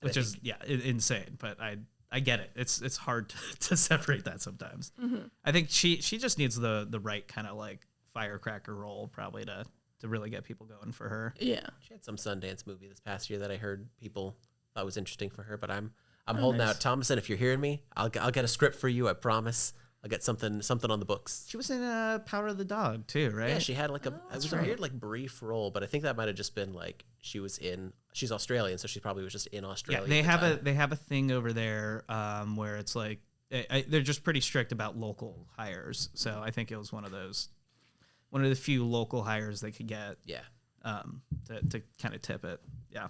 Which is insane. But I get it. It's hard to separate that sometimes. I think she just needs the right kind of like firecracker role probably to really get people going for her. Yeah. She had some Sundance movie this past year that I heard people thought was interesting for her, but I'm holding out. Thomasin, if you're hearing me, I'll get a script for you. I promise. I'll get something on the books. She was in Power of the Dog too, right? Yeah, she had like a weird like brief role, but I think that might have just been like she's Australian, so she probably was just in Australia. Yeah, they have a thing over there where it's like they're just pretty strict about local hires. So I think it was one of the few local hires they could get. Yeah. To kind of tip it. Yeah.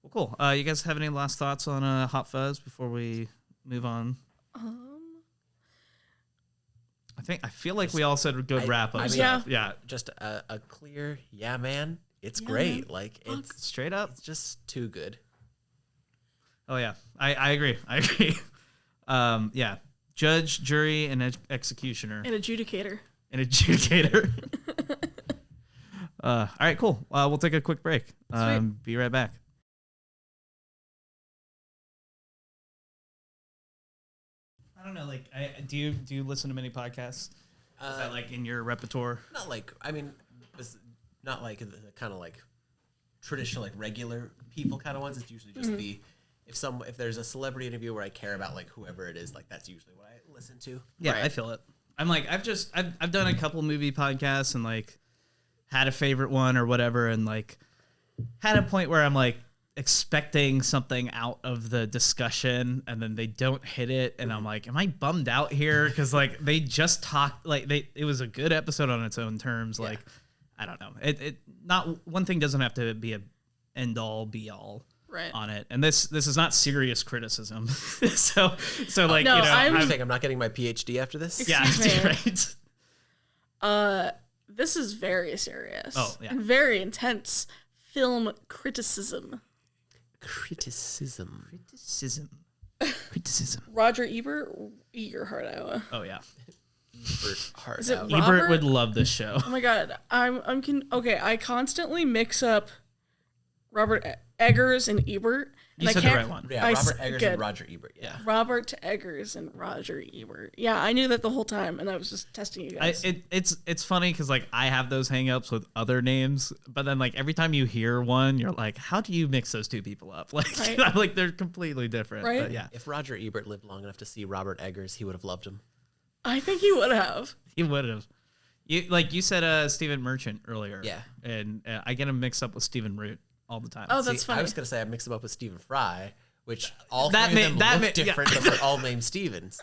Well, cool. You guys have any last thoughts on Hot Fuzz before we move on? I feel like we all said good wrap up. Yeah. Just a clear, yeah, man. It's great. Man. Like it's straight up. It's just too good. Oh yeah, I agree. Yeah. Judge, jury, and executioner. An adjudicator. All right, cool. We'll take a quick break. Be right back. I don't know, like, do you listen to many podcasts? Is that like in your repertoire? Not like, I mean, it's not like the kind of like traditional like regular people kind of ones. It's usually just if there's a celebrity interview where I care about like whoever it is, like that's usually what I listen to. Yeah, right. I feel it. I'm like I've done a couple movie podcasts and like had a favorite one or whatever, and like had a point where I'm like expecting something out of the discussion and then they don't hit it, and I'm like, am I bummed out here? Because like they just talked, like it was a good episode on its own terms. Like I don't know, it not one thing doesn't have to be a end all be all on it, and this is not serious criticism. so like no, you know, I'm not getting my PhD after this. Excuse right. This is very serious. And very intense film criticism. Roger Ebert, eat your heart out. Oh yeah. Ebert would love this show. Oh my god, I constantly mix up Robert Eggers and Ebert. You said the right one. Yeah, Robert Eggers and Roger Ebert. Yeah. Robert Eggers and Roger Ebert. Yeah, I knew that the whole time, and I was just testing you guys. It's funny because like I have those hang-ups with other names, but then like every time you hear one, you're like, how do you mix those two people up? Like, right? Like they're completely different. Right? But yeah. If Roger Ebert lived long enough to see Robert Eggers, he would have loved him. I think he would have. He would have. You said Stephen Merchant earlier. Yeah. And I get him mixed up with Stephen Root all the time. Oh, that's funny. I was going to say I mixed them up with Stephen Fry, which all three of them look different, but they're all named Stevens.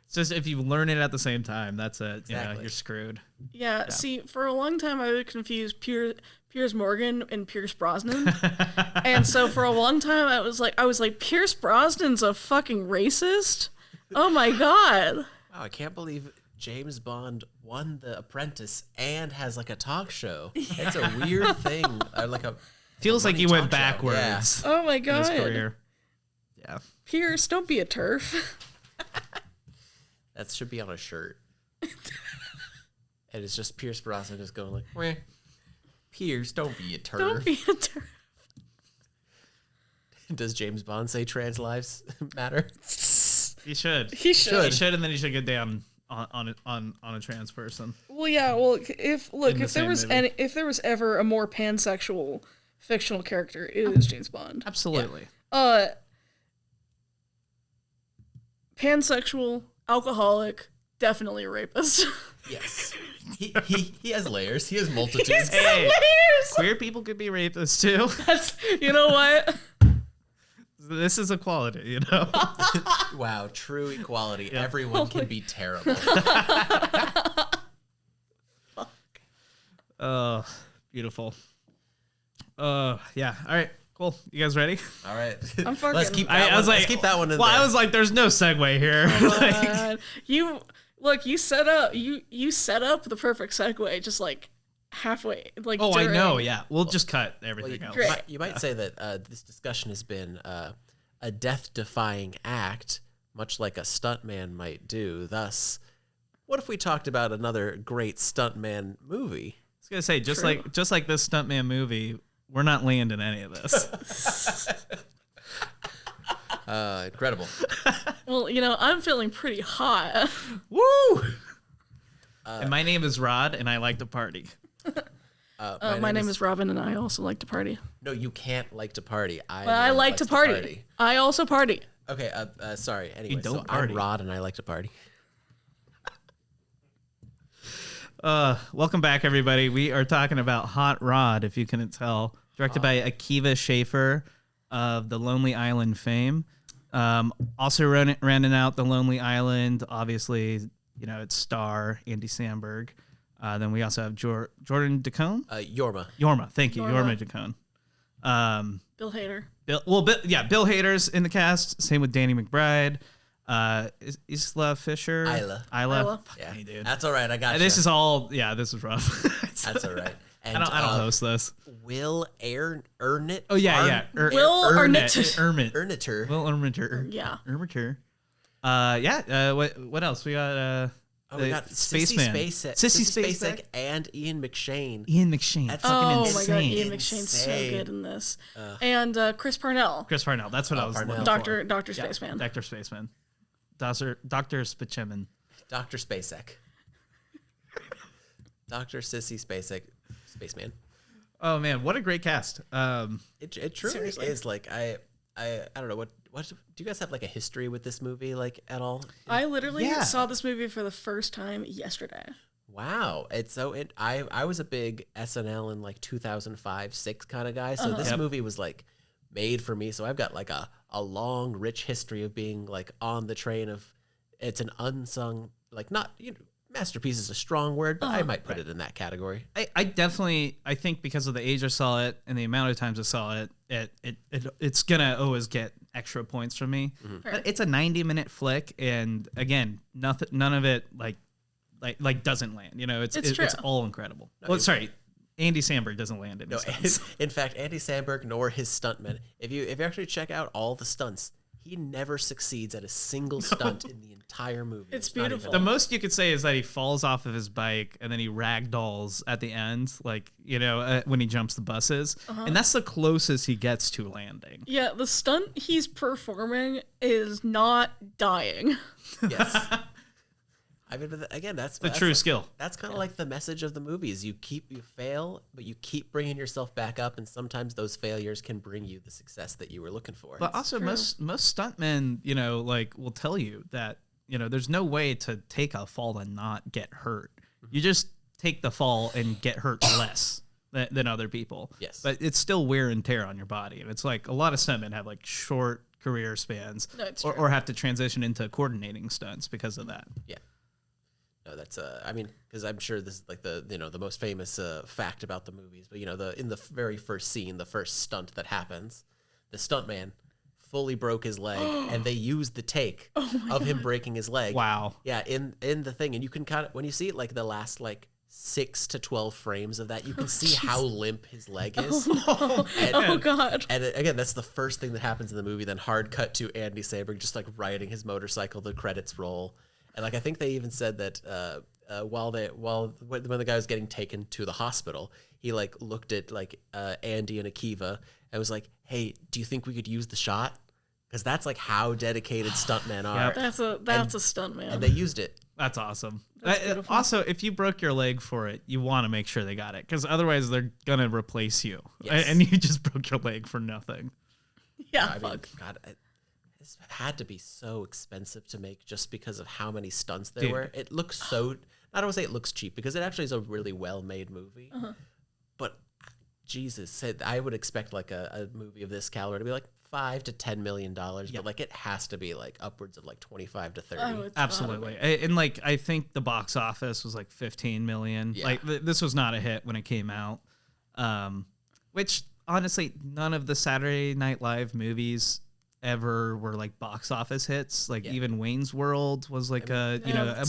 It's just if you learn it at the same time, that's it. Exactly. You know, you're screwed. Yeah, see, for a long time I would confuse Piers Morgan and Pierce Brosnan. And so for a long time I was like, Pierce Brosnan's a fucking racist? Oh my god. Wow, I can't believe James Bond won The Apprentice and has like a talk show. It's a weird thing. Feels like he went backwards. Yeah. Oh my god. In his career. Yeah. Pierce, don't be a turf. That should be on a shirt. And it's just Pierce Brosnan just going like, "Weh, Pierce, don't be a turf." Don't be a turf. Does James Bond say trans lives matter? He should. He should. He should, and then he should get down on a trans person. Well, yeah. Well, if there was ever a more pansexual fictional character, it is James Bond. Absolutely. Pansexual, alcoholic, definitely a rapist. Yes. He has layers. He has multitudes. Hey, Layers! queer people could be rapists too. That's, you know what? This is equality, you know. Wow, true equality. Yeah. Everyone can be terrible. Oh, beautiful. Yeah. All right. Cool. You guys ready? All right. I'm fucking. Let's keep that one. Let's keep that one in there. I was like, there's no segue here. God. You set up the perfect segue just like halfway. Like, oh, I know. Yeah, we'll just cut everything else. You might say that this discussion has been a death-defying act, much like a stuntman might do. Thus, what if we talked about another great stuntman movie? I was gonna say, just like this stuntman movie, we're not landing any of this. Incredible. Well, I'm feeling pretty hot. Woo! And my name is Rod, and I like to party. My name is Robyn, and I also like to party. No, you can't like to party. I like to party. I also party. Okay, sorry. Anyway, don't party. I'm Rod, and I like to party. Welcome back, everybody. We are talking about Hot Rod, if you couldn't tell, directed by Akiva Schaffer of the Lonely Island fame. Also rounding out the Lonely Island, obviously, it's star Andy Samberg. Then we also have Jordan Deacon. Yorma. Thank you, Yorma Deacon. Bill Hader. Bill Hader's in the cast. Same with Danny McBride. Isla Fisher. Isla. Yeah, dude. That's all right. I got you. This is all. Yeah, this is rough. That's all right. And, I don't host this. Will Ernit. Oh yeah. Will Ernit. Erniter. Will Erniter. Yeah. Erniter. What else? We got we got Spaceman. Sissy Spacek and Ian McShane. That's fucking insane. Oh my god, Ian McShane's so good in this. And Chris Parnell. That's what I was looking for. Dr. Spaceman. Dr. Spaceman. Dr. Spaceman. Dr. Spacek. Dr. Sissy Spacek. Spaceman. Oh man, what a great cast. It truly Seriously. Is. Like I don't know what do you guys have like a history with this movie like at all? I literally saw this movie for the first time yesterday. Wow. I was a big SNL in like 2005-6 kind of guy, so this movie was like made for me. So I've got like a long rich history of being like on the train of it's an unsung, like, not, masterpiece is a strong word, but I might put it in that category. I definitely think because of the age I saw it and the amount of times I saw it, it's gonna always get extra points from me. Mm-hmm. But it's a 90-minute flick, and again, none of it like doesn't land. It's all incredible. Andy Samberg doesn't land in stunts. In fact, Andy Samberg nor his stuntmen. If you actually check out all the stunts, he never succeeds at a single stunt in the entire movie. It's beautiful. The most you could say is that he falls off of his bike and then he ragdolls at the end, when he jumps the buses. And that's the closest he gets to landing. Yeah, the stunt he's performing is not dying. Yes. I mean, again, that's the true skill. That's kind of like the message of the movie is you fail, but you keep bringing yourself back up, and sometimes those failures can bring you the success that you were looking for. But also, most stuntmen, will tell you that, there's no way to take a fall and not get hurt. You just take the fall and get hurt less than other people. Yes. But it's still wear and tear on your body. And it's like a lot of stuntmen have like short career spans or have to transition into coordinating stunts because of that. Yeah. No, that's because I'm sure this is like the most famous fact about the movies. But in the very first scene, the first stunt that happens, the stuntman fully broke his leg, and they used the take of him breaking his leg. Wow. Yeah, in the thing, and you can kind of when you see it like the last 6 to 12 frames of that, you can see how limp his leg is. Oh god. And again, that's the first thing that happens in the movie. Then hard cut to Andy Samberg just like riding his motorcycle. The credits roll. And like I think they even said that when the guy was getting taken to the hospital, he like looked at like Andy and Akiva and was like, "Hey, do you think we could use the shot?" Because that's like how dedicated stuntmen are. That's a stunt man. And they used it. That's awesome. That's Also, if you broke your leg for it, you want to make sure they got it, because otherwise they're gonna replace you, and you just broke your leg for nothing. Yeah, I fuck. mean, God, this had to be so expensive to make just because of how many stunts there were. It looks so. I don't want to say it looks cheap because it actually is a really well-made movie. But Jesus, I would expect like a movie of this caliber to be like $5 to $10 million, but like it has to be like upwards of like 25 to 30. Oh, it's Absolutely. And like I think the box office was like 15 million. Yeah. Like this was not a hit when it came out. Which honestly, none of the Saturday Night Live movies ever were like box office hits. Like even Wayne's World was like a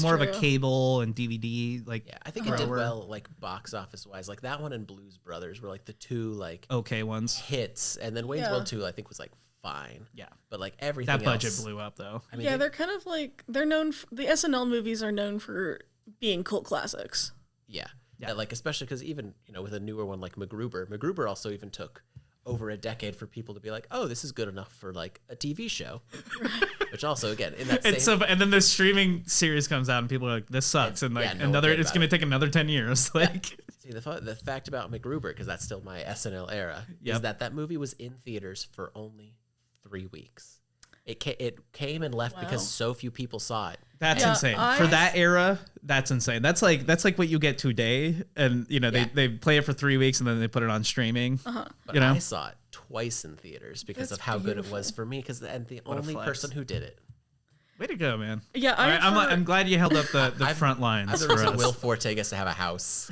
more of a cable and DVD like I think it did well like box office wise. Like that one and Blues Brothers were like the two like okay ones hits, and then Wayne's World 2 I think was like fine. Yeah, but like everything that budget else, blew up though. I mean, they're kind of like they're known. The SNL movies are known for being cult classics. Yeah. Like especially because even with a newer one like MacGruber also even took over a decade for people to be like, oh, this is good enough for like a TV show, which also again in that same. And then the streaming series comes out and people are like, this sucks, and like it's going to take another 10 years. Like, see the fact about MacGruber, because that's still my SNL era, is that movie was in theaters for only 3 weeks. It came and left because so few people saw it. That's insane. For that era, that's insane. That's like what you get today, and they play it for 3 weeks and then they put it on streaming. But I saw it twice in theaters because of how good it was for me. And the only person who did it. Way to go, man! Yeah, I'm glad you held up the front lines. I'm the reason Will Forte gets to have a house.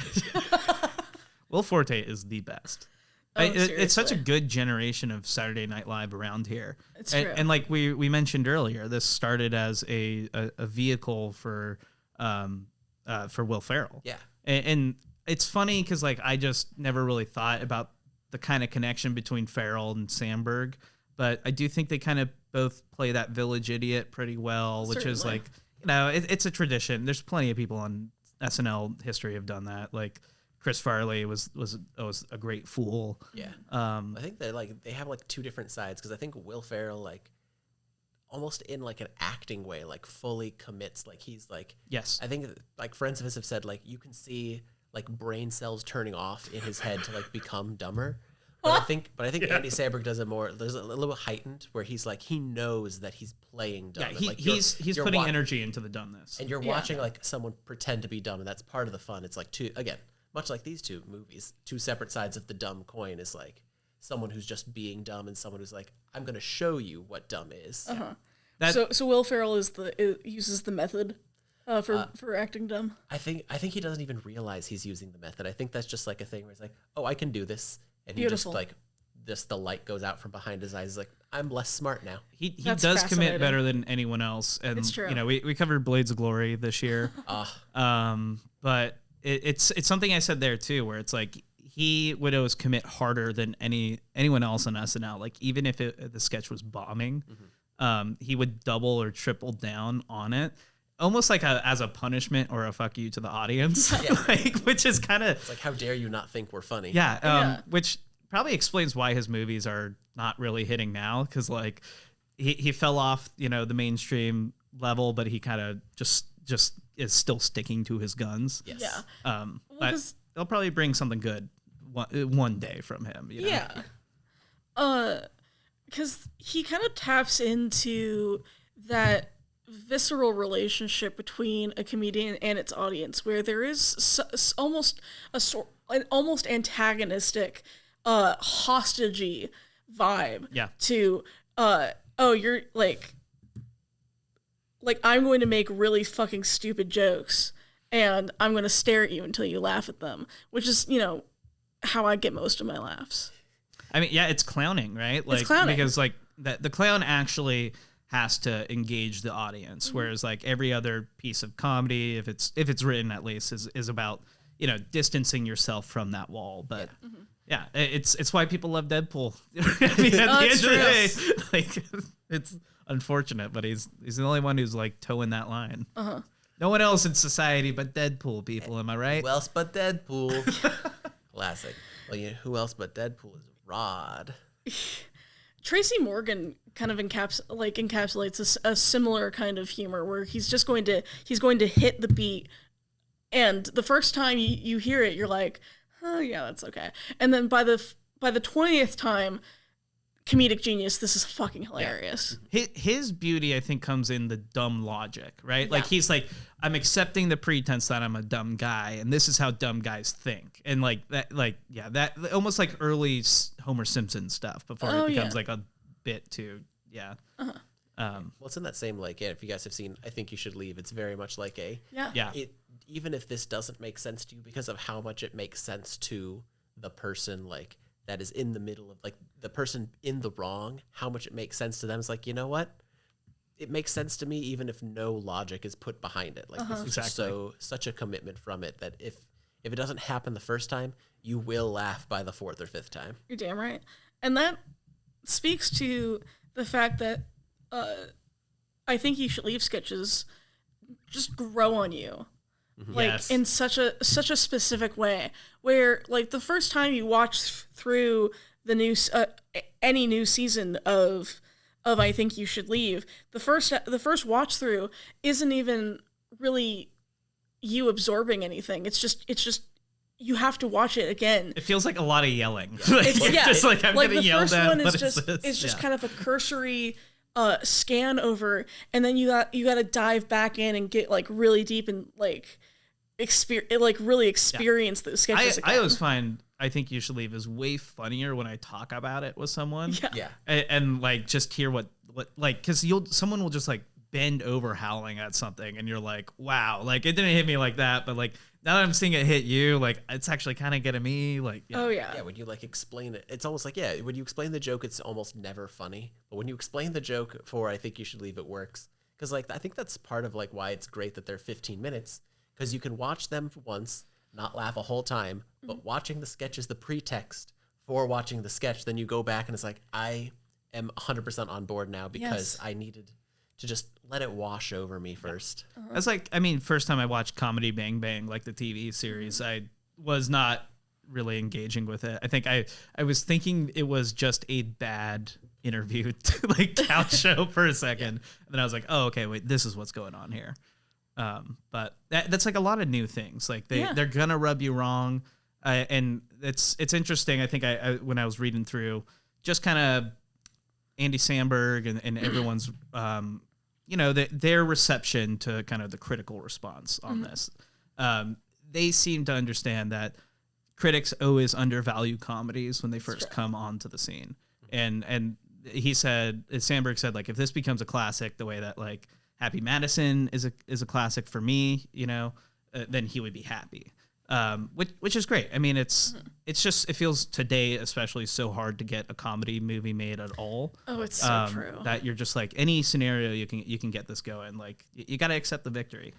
Will Forte is the best. It's such a good generation of Saturday Night Live around here. It's true. And like we mentioned earlier, this started as a vehicle for Will Ferrell. Yeah. And it's funny because like I just never really thought about the kind of connection between Ferrell and Sandberg, but I do think they kind of both play that village idiot pretty well, which is like it's a tradition. There's plenty of people on SNL history have done that, like. Chris Farley was a great fool. Yeah, I think they have like two different sides, because I think Will Ferrell like almost in like an acting way like fully commits, like he's like I think like friends of his have said like you can see like brain cells turning off in his head to like become dumber. But I think Andy Samberg does it more. There's a little heightened where he's like he knows that he's playing dumb. Yeah, he's putting energy into the dumbness, and you're watching like someone pretend to be dumb, and that's part of the fun. It's like much like these two movies, two separate sides of the dumb coin is like someone who's just being dumb and someone who's like, I'm going to show you what dumb is. So Will Ferrell uses the method for acting dumb. I think he doesn't even realize he's using the method. I think that's just like a thing where it's like, oh, I can do this. And he just like, the light goes out from behind his eyes. He's like, I'm less smart now. He does commit better than anyone else. And, it's true. We covered Blades of Glory this year. But it's something I said there too, where it's like he would always commit harder than anyone else on SNL. Like even if the sketch was bombing, he would double or triple down on it, almost like as a punishment or a fuck you to the audience. Like, which is kind of it's like, how dare you not think we're funny? Which probably explains why his movies are not really hitting now, because like he fell off the mainstream level, but he kind of just is still sticking to his guns. Yes. Yeah. But they'll probably bring something good one day from him. Yeah. Because he kind of taps into that visceral relationship between a comedian and its audience, where there is almost an almost antagonistic, hostagey vibe. Yeah. To you're like I'm going to make really fucking stupid jokes and I'm going to stare at you until you laugh at them, which is, how I get most of my laughs. I mean, yeah, it's clowning, right? Like, it's clowning. Because like the clown actually has to engage the audience, whereas like every other piece of comedy, if it's written at least, is about, distancing yourself from that wall. But it's why people love Deadpool. I mean, at the end of the day, like it's unfortunate, but he's the only one who's like towing that line. No one else in society but Deadpool people, am I right? Who else but Deadpool? Classic. Well, who else but Deadpool is Rod? Tracy Morgan kind of encapsulates a similar kind of humor where he's going to hit the beat, and the first time you hear it, you're like, oh yeah, that's okay, and then by the 20th time, comedic genius, this is fucking hilarious. Yeah. His beauty, I think, comes in the dumb logic, right? Like he's like, I'm accepting the pretense that I'm a dumb guy, and this is how dumb guys think, and that almost like early Homer Simpson stuff before it becomes like a bit too, Well, it's in that same if you guys have seen I Think You Should Leave, it's very much like even if this doesn't make sense to you because of how much it makes sense to the person that is in the middle of the person in the wrong, how much it makes sense to them. It's like, you know what? It makes sense to me even if no logic is put behind it. This is just such a commitment from it that if it doesn't happen the first time, you will laugh by the fourth or fifth time. You're damn right. And that speaks to the fact that I Think You Should Leave sketches just grow on you. In such a specific way, where the first time you watch through the new any new season of I Think You Should Leave, the first watch through isn't even really you absorbing anything. It's just you have to watch it again. It feels like a lot of yelling. Just like I'm getting yelled at. The first one is just kind of a cursory scan over, and then you got to dive back in and get really deep and really experience those sketches again. I always find I Think You Should Leave is way funnier when I talk about it with someone. Yeah. And just hear what because someone will just bend over howling at something, and you're like, wow, it didn't hit me like that, but now that I'm seeing it hit you, it's actually kind of getting me. Oh yeah. Yeah, when you explain it, it's almost when you explain the joke, it's almost never funny. But when you explain the joke for I Think You Should Leave, it works. Because I think that's part of why it's great that they're 15 minutes. Because you can watch them once, not laugh a whole time, but watching the sketch is the pretext for watching the sketch. Then you go back and it's I am 100% on board now because I needed to just let it wash over me first. That's first time I watched Comedy Bang Bang, the TV series, I was not really engaging with it. I think I was thinking it was just a bad interview couch show for a second. And then I was like, oh, okay, wait, this is what's going on here. But that's a lot of new things. They're gonna rub you wrong, and it's interesting. I think I when I was reading through just kind of Andy Samberg and everyone's their reception to kind of the critical response on this. They seem to understand that critics always undervalue comedies when they first come onto the scene, and he said, Samberg said, if this becomes a classic the way that Happy Madison is a classic for me, then he would be happy, which is great. It's just, it feels today especially so hard to get a comedy movie made at all. Oh, it's so true. That you're just any scenario you can get this going. You got to accept the victory.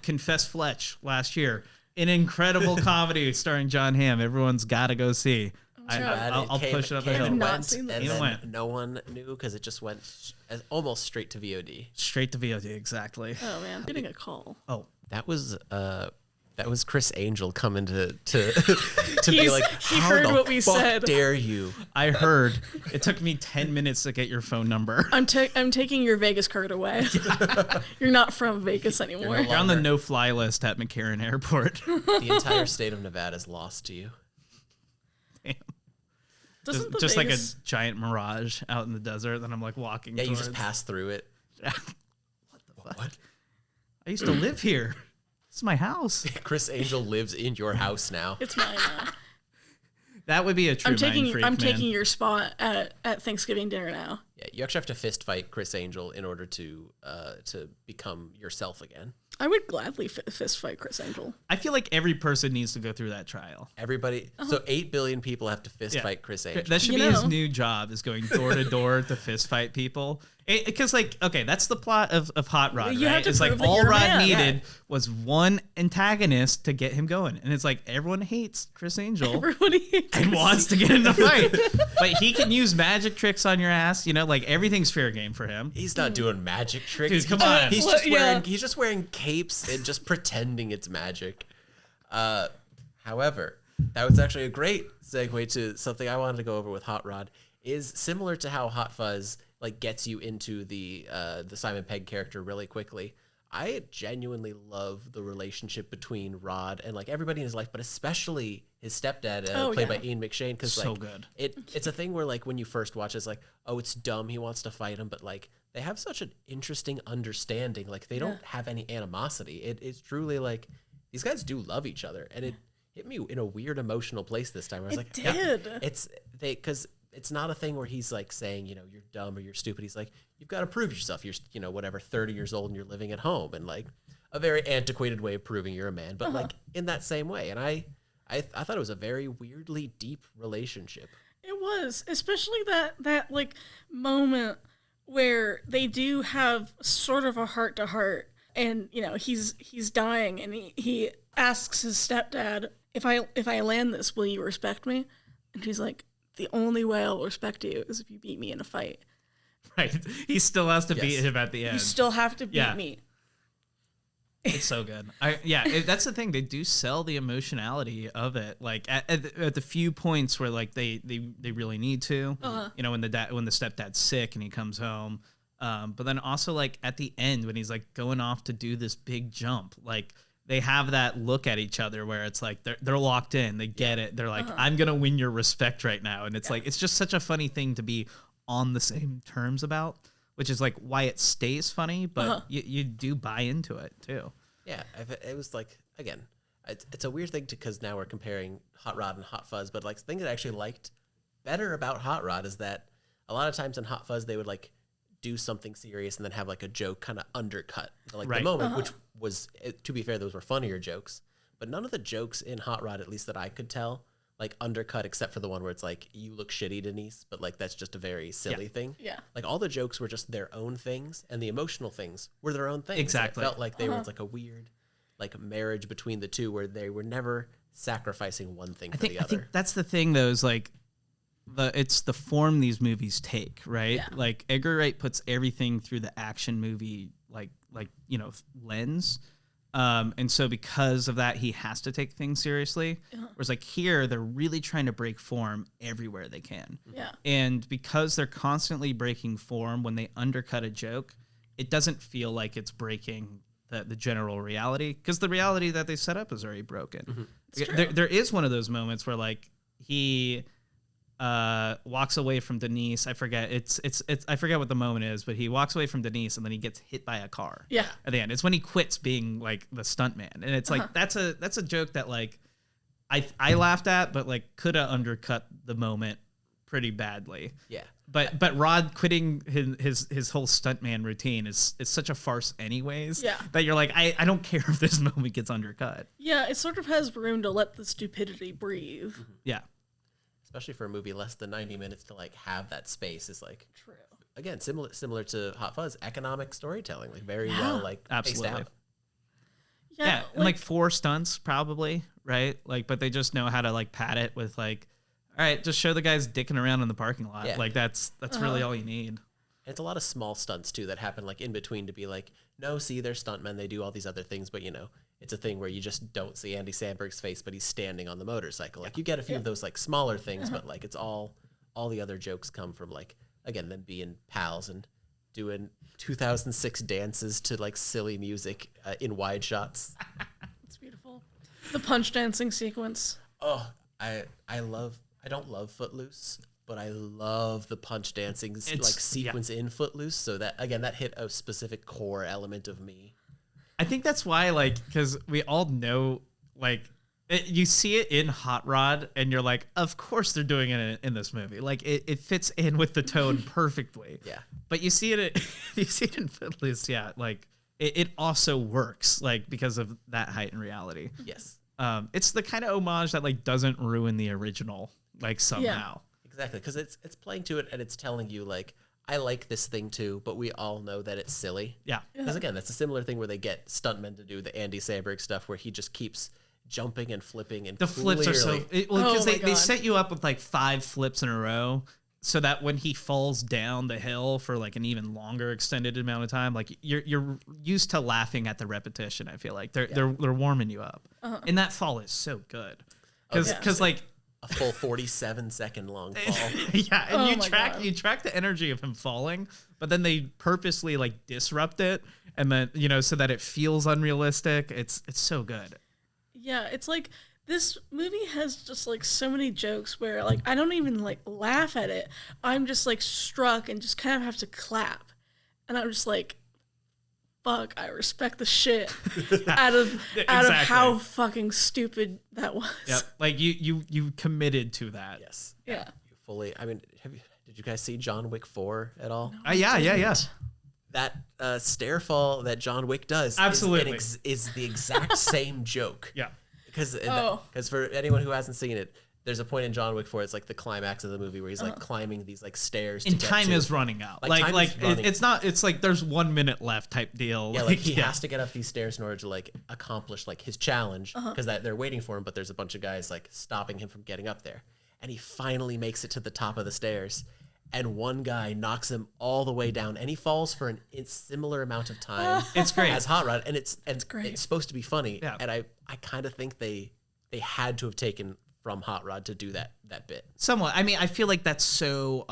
Confess Fletch last year, an incredible comedy starring John Hamm. Everyone's got to go see. I'll push it up the hill. No one knew because it just went almost straight to VOD. Straight to VOD, exactly. Oh man, getting a call. Oh, that was Criss Angel coming to be like, he heard what we said. Dare you? I heard. It took me 10 minutes to get your phone number. I'm taking your Vegas card away. You're not from Vegas anymore. You're on the no-fly list at McCarran Airport. The entire state of Nevada is lost to you. Damn. Just like a giant mirage out in the desert that I'm walking towards. You just pass through it. What the fuck? What? I used to live here. This is my house. Criss Angel lives in your house now. It's mine now. That would be a true I'm taking your spot at Thanksgiving dinner now. Yeah, you actually have to fist fight Criss Angel in order to become yourself again. I would gladly fist fight Criss Angel. I feel like every person needs to go through that trial. Everybody. So 8 billion people have to fist fight Criss Angel. That should be his new job, is going door to door to fist fight people. Because like, okay, that's the plot of Hot Rod, You right? have to It's like prove that all you're a Rod man. needed was one antagonist to get him going, and it's like everyone hates Criss Angel Everybody and wants to get in the fight, but he can use magic tricks on your ass. You know, like everything's fair game for him. He's not doing magic tricks. Dude, come on. He's Well, just wearing yeah. he's just wearing capes and just pretending it's magic. However, that was actually a great segue to something I wanted to go over with Hot Rod. Is similar to how Hot Fuzz like gets you into the Simon Pegg character really quickly. I genuinely love the relationship between Rod and like everybody in his life, but especially his stepdad, played by Ian McShane, because So like good. it's a thing where like when you first watch, it's like, oh, it's dumb, he wants to fight him, but like they have such an interesting understanding. Like they don't have any animosity. It's truly like these guys do love each other, and it hit me in a weird emotional place this time. I was like, did. it's because it's not a thing where he's like saying, you know, you're dumb or you're stupid. He's like, you've got to prove yourself. You're, you know, whatever, 30 years old and you're living at home, and like a very antiquated way of proving you're a man, but like in that same way. And I thought it was a very weirdly deep relationship. It was, especially that like moment where they do have sort of a heart to heart, and you know he's dying, and he asks his stepdad, if I land this, will you respect me? And he's like, the only way I'll respect you is if you beat me in a fight. Right. He still has to beat Yes. him at the end. You still have to beat me. It's so good. That's the thing. They do sell the emotionality of it. Like at the few points where like they really need to. You know, when the stepdad's sick and he comes home. But then also like at the end when he's like going off to do this big jump, like they have that look at each other where it's like they're locked in. They get it. They're like, I'm gonna win your respect right now. And it's like it's just such a funny thing to be on the same terms about, which is like why it stays funny, but you do buy into it too. Yeah, it was like, again, it's a weird thing because now we're comparing Hot Rod and Hot Fuzz, but like the thing that I actually liked better about Hot Rod is that a lot of times in Hot Fuzz they would like do something serious and then have like a joke kind of undercut like the moment, which was, to be fair, those were funnier jokes, but none of the jokes in Hot Rod, at least that I could tell, like undercut, except for the one where it's like, you look shitty, Denise, but like that's just a very silly thing. Yeah. Like all the jokes were just their own things, and the emotional things were their own things. Exactly. And it felt like they were like a weird like marriage between the two where they were never sacrificing one thing for the other. I think that's the thing though, is like it's the form these movies take, right? Yeah. Like Edgar Wright puts everything through the action movie like you know, lens. And so because of that, he has to take things seriously. Whereas like here, they're really trying to break form everywhere they can. Yeah. And because they're constantly breaking form, when they undercut a joke, it doesn't feel like it's breaking the general reality, because the reality that they set up is already broken. There is one of those moments where like he walks away from Denise. I forget I forget what the moment is, but he walks away from Denise and then he gets hit by a car. Yeah. At the end, it's when he quits being like the stuntman, and it's like that's a joke that like I laughed at, but like could have undercut the moment pretty badly. Yeah. But Rod quitting his whole stuntman routine is such a farce anyways. Yeah. That you're like, I don't care if this moment gets undercut. Yeah, it sort of has room to let the stupidity breathe. Yeah. Especially for a movie less than 90 minutes to like have that space is like, True. again, similar to Hot Fuzz, economic storytelling, like very well like Absolutely. paced out. Yeah, and like 4 stunts probably, right? Like, but they just know how to like pad it with like, all right, just show the guys dicking around in the parking lot. Yeah. Like that's really all you need. And it's a lot of small stunts too that happen like in between to be like, no, see, they're stuntmen, they do all these other things, but you know, it's a thing where you just don't see Andy Samberg's face, but he's standing on the motorcycle. Like you get a few of those like smaller things, but like it's all the other jokes come from like, again, them being pals and doing 2006 dances to like silly music in wide shots. It's beautiful. The punch dancing sequence. Oh, I don't love Footloose, but I love the punch dancing sequence in Footloose. So that again, that hit a specific core element of me. I think that's why, like, because we all know, like, you see it in Hot Rod, and you're like, of course they're doing it in this movie. Like, it fits in with the tone perfectly. Yeah. But you see it in Footloose, yeah. Like, it also works, like, because of that heightened reality. Yes. It's the kind of homage that like doesn't ruin the original, like somehow. Exactly, because it's playing to it and it's telling you like, I like this thing too, but we all know that it's silly. Yeah. Because again, that's a similar thing where they get stuntmen to do the Andy Samberg stuff where he just keeps jumping and flipping and the flips are so because they set you up with like 5 flips in a row so that when he falls down the hill for like an even longer extended amount of time, like you're used to laughing at the repetition. I feel like they're warming you up, and that fall is so good because like a full 47-second long fall. Yeah, and you track the energy of him falling, but then they purposely like disrupt it, and then so that it feels unrealistic. It's so good. Yeah, it's like this movie has just like so many jokes where like I don't even like laugh at it. I'm just like struck and just kind of have to clap, and I'm just like, fuck, I respect the shit out of how fucking stupid that was. Yep. Like you committed to that. Yes. Yeah. You fully. I mean, did you guys see John Wick 4 at all? No, yeah. That stair fall that John Wick does absolutely is the exact same joke. Yeah. Because for anyone who hasn't seen it, there's a point in John Wick 4, it's like the climax of the movie where he's like climbing these like stairs. And time is running out. It's like there's 1 minute left type deal. Yeah, like he has to get up these stairs in order to like accomplish like his challenge because they're waiting for him, but there's a bunch of guys like stopping him from getting up there. And he finally makes it to the top of the stairs. And one guy knocks him all the way down, and he falls for an similar amount of time. It's great as Hot Rod, and it's great. It's supposed to be funny. Yeah. And I kind of think they had to have taken from Hot Rod to do that bit. Somewhat. I mean, I feel like that's so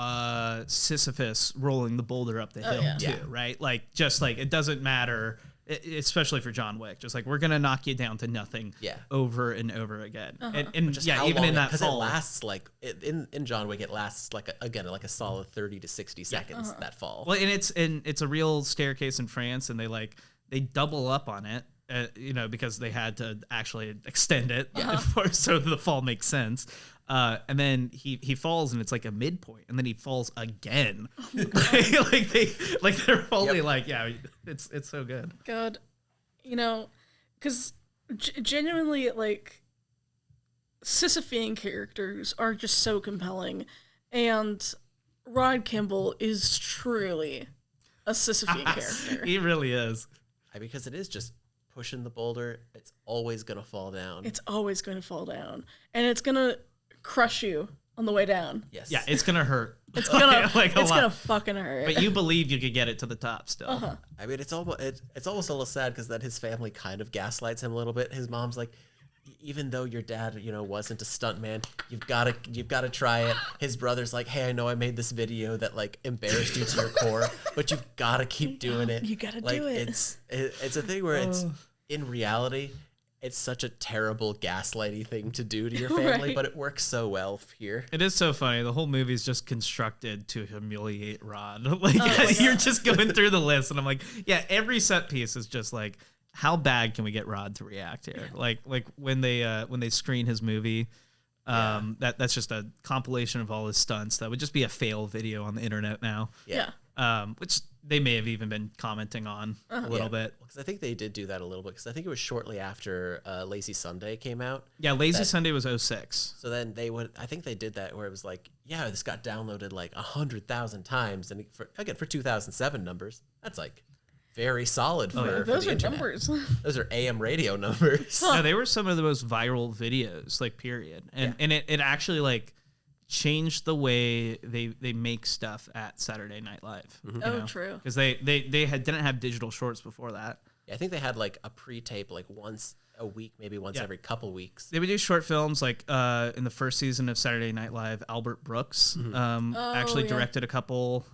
Sisyphus rolling the boulder up the hill too, right? Like just like it doesn't matter, especially for John Wick. Just like we're gonna knock you down to nothing, over and over again. And even in that fall, it lasts like in John Wick, it lasts like a solid 30 to 60 seconds. That fall. Well, and it's a real staircase in France, and they double up on it. Because they had to actually extend it, so the fall makes sense. And then he falls, and it's like a midpoint, and then he falls again. They're fully it's so good. God, because genuinely like Sisyphean characters are just so compelling, and Rod Kimball is truly a Sisyphean character. He really is. Because it is just pushing the boulder, it's always going to fall down. It's always going to fall down. And it's going to crush you on the way down. Yes. Yeah, it's going to hurt. It's going to fucking hurt. But you believe you could get it to the top still. I mean, it's almost a little sad because then his family kind of gaslights him a little bit. His mom's like, even though your dad, wasn't a stuntman, you've got to try it. His brother's like, hey, I know I made this video that like embarrassed you to your core, but you've got to keep doing it. You got to do it. It's a thing where it's in reality, it's such a terrible gaslighty thing to do to your family, but it works so well here. It is so funny. The whole movie is just constructed to humiliate Rod. You're just going through the list, and I'm like, yeah, every set piece is just like, how bad can we get Rod to react here? Like when they screen his movie, that's just a compilation of all his stunts. That would just be a fail video on the internet now. Yeah. Which they may have even been commenting on a little bit. Because I think they did do that a little bit. Because I think it was shortly after Lazy Sunday came out. Yeah, Lazy Sunday was 06. So then I think they did that where it was like, yeah, this got downloaded like 100,000 times. And for 2007 numbers, that's like very solid for those the are internet. Numbers. Those are AM radio numbers. No, they were some of the most viral videos, like period. And it actually like changed the way they make stuff at Saturday Night Live. True. Because they didn't have digital shorts before that. Yeah, I think they had like a pre-tape like once a week, maybe once every couple weeks. They would do short films like in the first season of Saturday Night Live, Albert Brooks actually directed a couple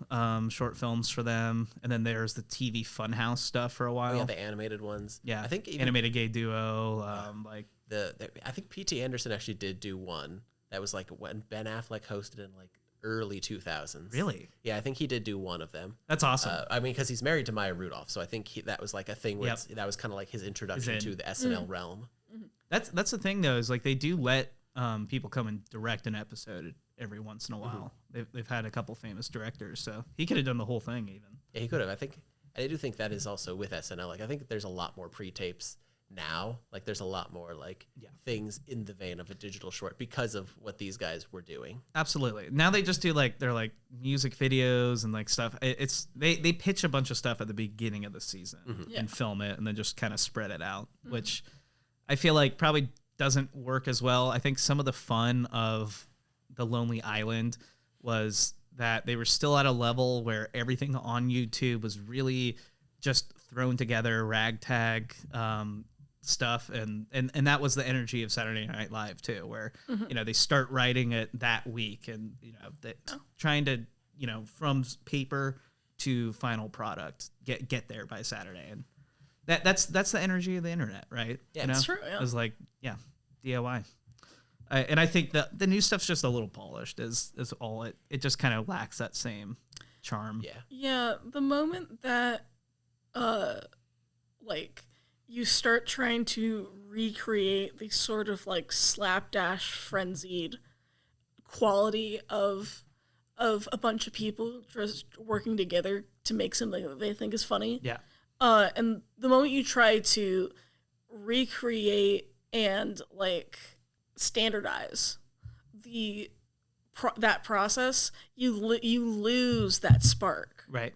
short films for them. And then there's the TV Funhouse stuff for a while. Oh, yeah, the animated ones. Yeah, I think animated gay duo. I think P.T. Anderson actually did do one that was like when Ben Affleck hosted in like early 2000s. Really? Yeah, I think he did do one of them. That's awesome. I mean, because he's married to Maya Rudolph, so I think that was like a thing where that was kind of like his introduction to the SNL realm. That's the thing though, is like they do let people come and direct an episode every once in a while. They've had a couple famous directors, so he could have done the whole thing even. Yeah, he could have. I do think that is also with SNL. Like I think there's a lot more pre-tapes now. Like there's a lot more like things in the vein of a digital short because of what these guys were doing. Absolutely. Now they just do like they're like music videos and like stuff. It's they pitch a bunch of stuff at the beginning of the season and film it and then just kind of spread it out, which I feel like probably doesn't work as well. I think some of the fun of The Lonely Island was that they were still at a level where everything on YouTube was really just thrown together, ragtag stuff, and that was the energy of Saturday Night Live too, where you know they start writing it that week, and you know trying to from paper to final product get there by Saturday, and that's the energy of the internet, right? Yeah, that's true. Yeah. It was like DIY. And I think that the new stuff's just a little polished is all it just kind of lacks that same charm. Yeah, the moment that like you start trying to recreate the sort of like slapdash frenzied quality of a bunch of people just working together to make something that they think is funny. Yeah. And the moment you try to recreate and like standardize that process, you lose that spark. Right.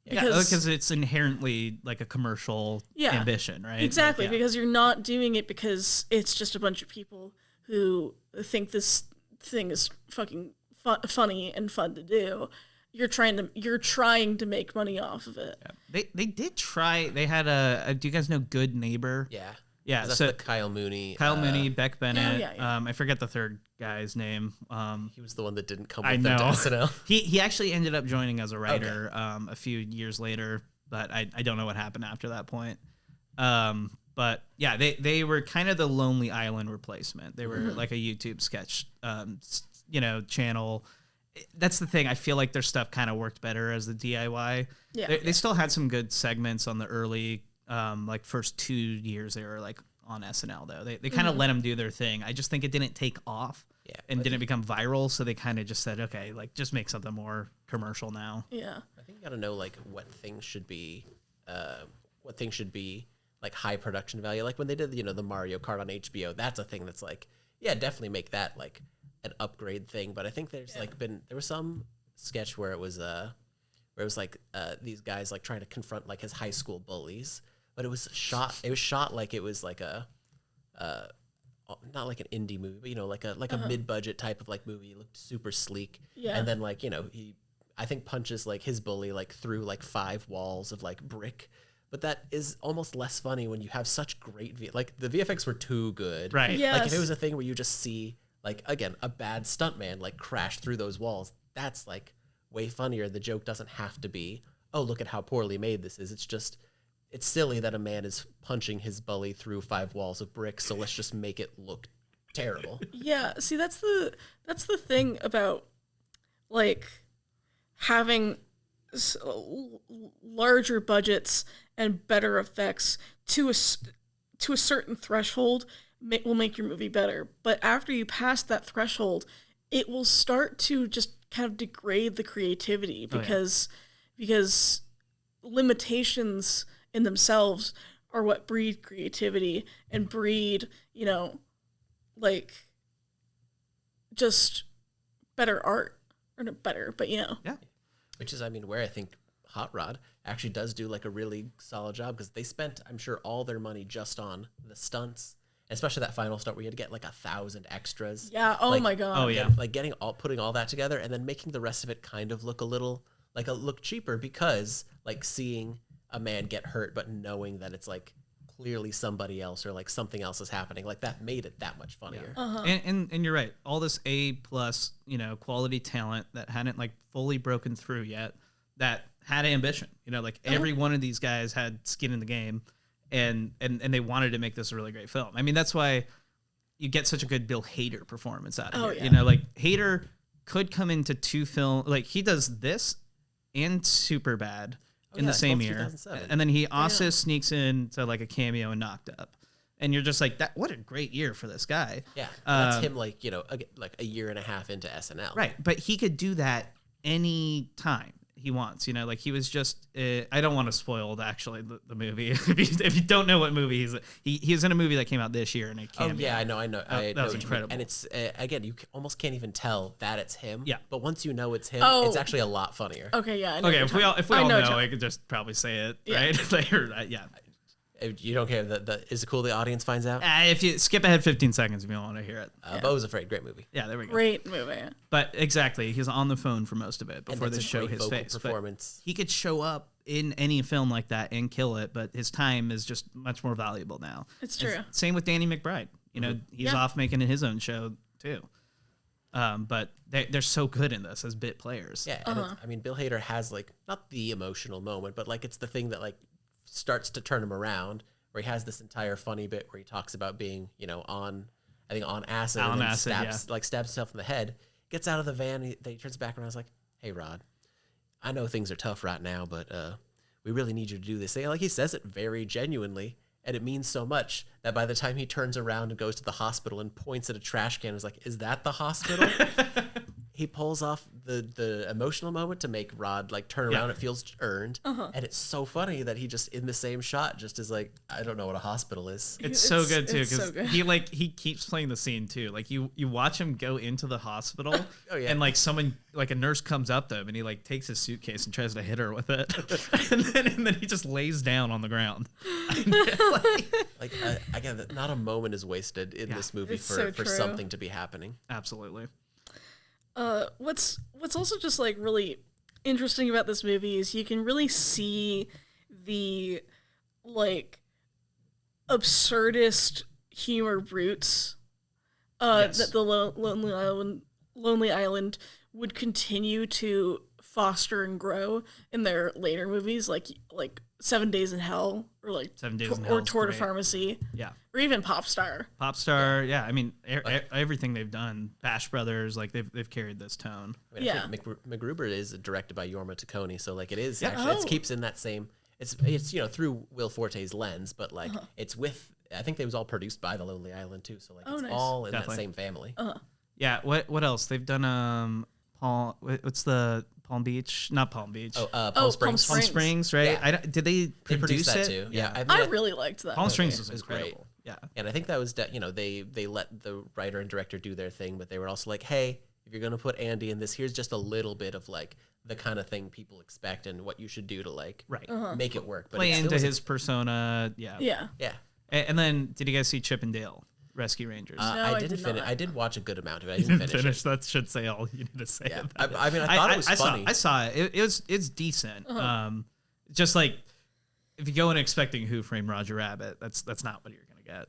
Because it's inherently like a commercial ambition, right? Exactly, like, because you're not doing it because it's just a bunch of people who think this thing is fucking funny and fun to do. You're trying to make money off of it. Yeah. They did try. They had do you guys know Good Neighbor? Yeah, that's so the Kyle Mooney, Beck Bennett. I forget the third guy's name. He was the one that didn't come with them to SNL. He actually ended up joining as a writer a few years later, but I don't know what happened after that point. But yeah, they were kind of the Lonely Island replacement. They were like a YouTube sketch, channel. That's the thing. I feel like their stuff kind of worked better as the DIY. Yeah, they still had some good segments on the early. Like first 2 years they were like on SNL though. They kind of let them do their thing. I just think it didn't take off and didn't become viral. So they kind of just said, okay, like just make something more commercial now. Yeah. I think you got to know like what things should be like high production value. Like when they did, the Mario Kart on HBO, that's a thing that's like, definitely make that like an upgrade thing. But I think there's there was some sketch where it was like these guys like trying to confront like his high school bullies. But it was shot like it was like a, not like an indie movie, but like a mid-budget type of like movie. It looked super sleek. Yeah. And then like he, I think punches like his bully like through like 5 walls of like brick. But that is almost less funny when you have such great like the VFX were too good. Right. Yes. Like if it was a thing where you just see like again a bad stuntman like crash through those walls, that's like way funnier. The joke doesn't have to be, oh, look at how poorly made this is. It's silly that a man is punching his bully through 5 walls of brick, so let's just make it look terrible. Yeah, see that's the thing about like having larger budgets and better effects to a certain threshold will make your movie better. But after you pass that threshold, it will start to just kind of degrade the creativity because limitations in themselves are what breed creativity and breed, like just better art, or not better, but Yeah. Which is, where I think Hot Rod actually does do like a really solid job, because they spent, I'm sure, all their money just on the stunts, especially that final stunt where you had to get like 1,000 extras. Yeah. Oh my God. Oh yeah. Like putting all that together and then making the rest of it kind of look look cheaper, because like seeing a man get hurt, but knowing that it's like clearly somebody else or like something else is happening, like that made it that much funnier. And you're right. All this A+, quality talent that hadn't like fully broken through yet, that had ambition. Like every one of these guys had skin in the game, and they wanted to make this a really great film. That's why you get such a good Bill Hader performance out of it. Yeah. Like Hader could come into 2 films, like he does this and Superbad in the same year, and then he also sneaks into like a cameo in Knocked Up, and you're just like, that. What a great year for this guy. Yeah, that's him like a year and a half into SNL. Right, but he could do that any time. he wants. You know, like he was just. I don't want to spoil the movie. if you don't know what movie he's in a movie that came out this year and it came. Oh yeah, I know. That was incredible. And it's again, you almost can't even tell that it's him. Yeah. But once you know it's him, Oh. it's actually a lot funnier. Okay, yeah. I know Okay, what if we you're all talking- know, I could just probably say it, right? Yeah. You don't care that is it cool the audience finds out? If you skip ahead 15 seconds if you don't want to hear it. Bo was Afraid, great movie. Yeah, there we go. Great movie. But exactly, he's on the phone for most of it before they that's a show great his vocal face. But performance. he could show up in any film like that and kill it, but his time is just much more valuable now. It's true. Same with Danny McBride. You know, he's off making his own show too. But they're so good in this as bit players. Yeah, and I mean, Bill Hader has like not the emotional moment, but like it's the thing that like starts to turn him around. Where he has this entire funny bit where he talks about being, you know, on acid, and then stabs himself in the head. Gets out of the van, he turns back around. I was like, "Hey, Rod, I know things are tough right now, but we really need you to do this." And like he says it very genuinely, and it means so much that by the time he turns around and goes to the hospital and points at a trash can, is like, "Is that the hospital?" He pulls off the emotional moment to make Rod like turn around. It feels earned, and it's so funny that he just in the same shot just is like, I don't know what a hospital is. It's so good too it's so because good. he keeps playing the scene too. Like you watch him go into the hospital, yeah. and like a nurse comes up to him and he like takes his suitcase and tries to hit her with it, and then he just lays down on the ground. Again, not a moment is wasted in this movie It's so for true. something to be happening. Absolutely. What's also just like really interesting about this movie is you can really see the like absurdist humor roots that the Lonely Island would continue to foster and grow in their later movies, like 7 Days in Hell, or like 7 Days in Hell or is Tour de great. Pharmacy, Yeah. or even Pop Star. Popstar, yeah. I mean, everything they've done, Bash Brothers, like they've carried this tone. I mean, I think MacGruber is directed by Jorma Taccone, so like it is actually it keeps in that same. It's you know through Will Forte's lens, but like it's with. I think they was all produced by the Lonely Island too, so like it's nice. all in Definitely. that same family. Yeah. What else? They've done what's the Palm Beach? Not Palm Beach. Palm Springs. Palm Springs, right? Yeah. Did they They produce that it? too. Yeah, I really liked that. Palm movie. Springs was It was great. incredible. Yeah. And I think that was they let the writer and director do their thing, but they were also like, hey, if you're gonna put Andy in this, here's just a little bit of like the kind of thing people expect and what you should do to like make it work. But Play it still into was his persona. Yeah. Yeah. yeah. And then, did you guys see Chip and Dale Rescue Rangers? I I didn't did finish. not. I did watch a good amount of it. I didn't finish it. That should say all you need to say. Yeah. about I mean, I thought it was funny. I saw it. It's decent. Just like if you go in expecting Who Framed Roger Rabbit, that's not what you're gonna get.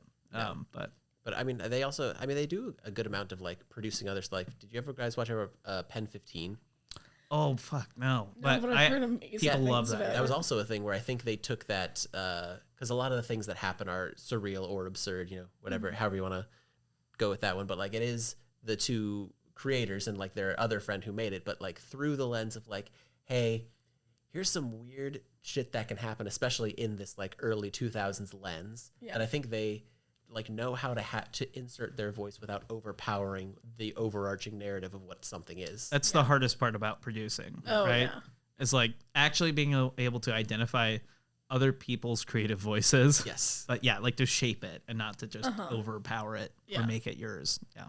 But I mean, they do a good amount of like producing other stuff. Like, did you ever guys watch Pen 15? Oh fuck no! But I've heard amazing people things love that. about That it. was also a thing where I think they took that because a lot of the things that happen are surreal or absurd, you know, whatever, however you want to go with that one. But like, it is the two creators and like their other friend who made it, but like through the lens of like, hey, here's some weird shit that can happen, especially in this like early 2000s lens. Yeah. And I think they like know how to insert their voice without overpowering the overarching narrative of what something is. That's the hardest part about producing, Oh, right? yeah. Is like actually being able to identify other people's creative voices. Yes. But yeah, like to shape it and not to just overpower it Yeah. or make it yours. Yeah.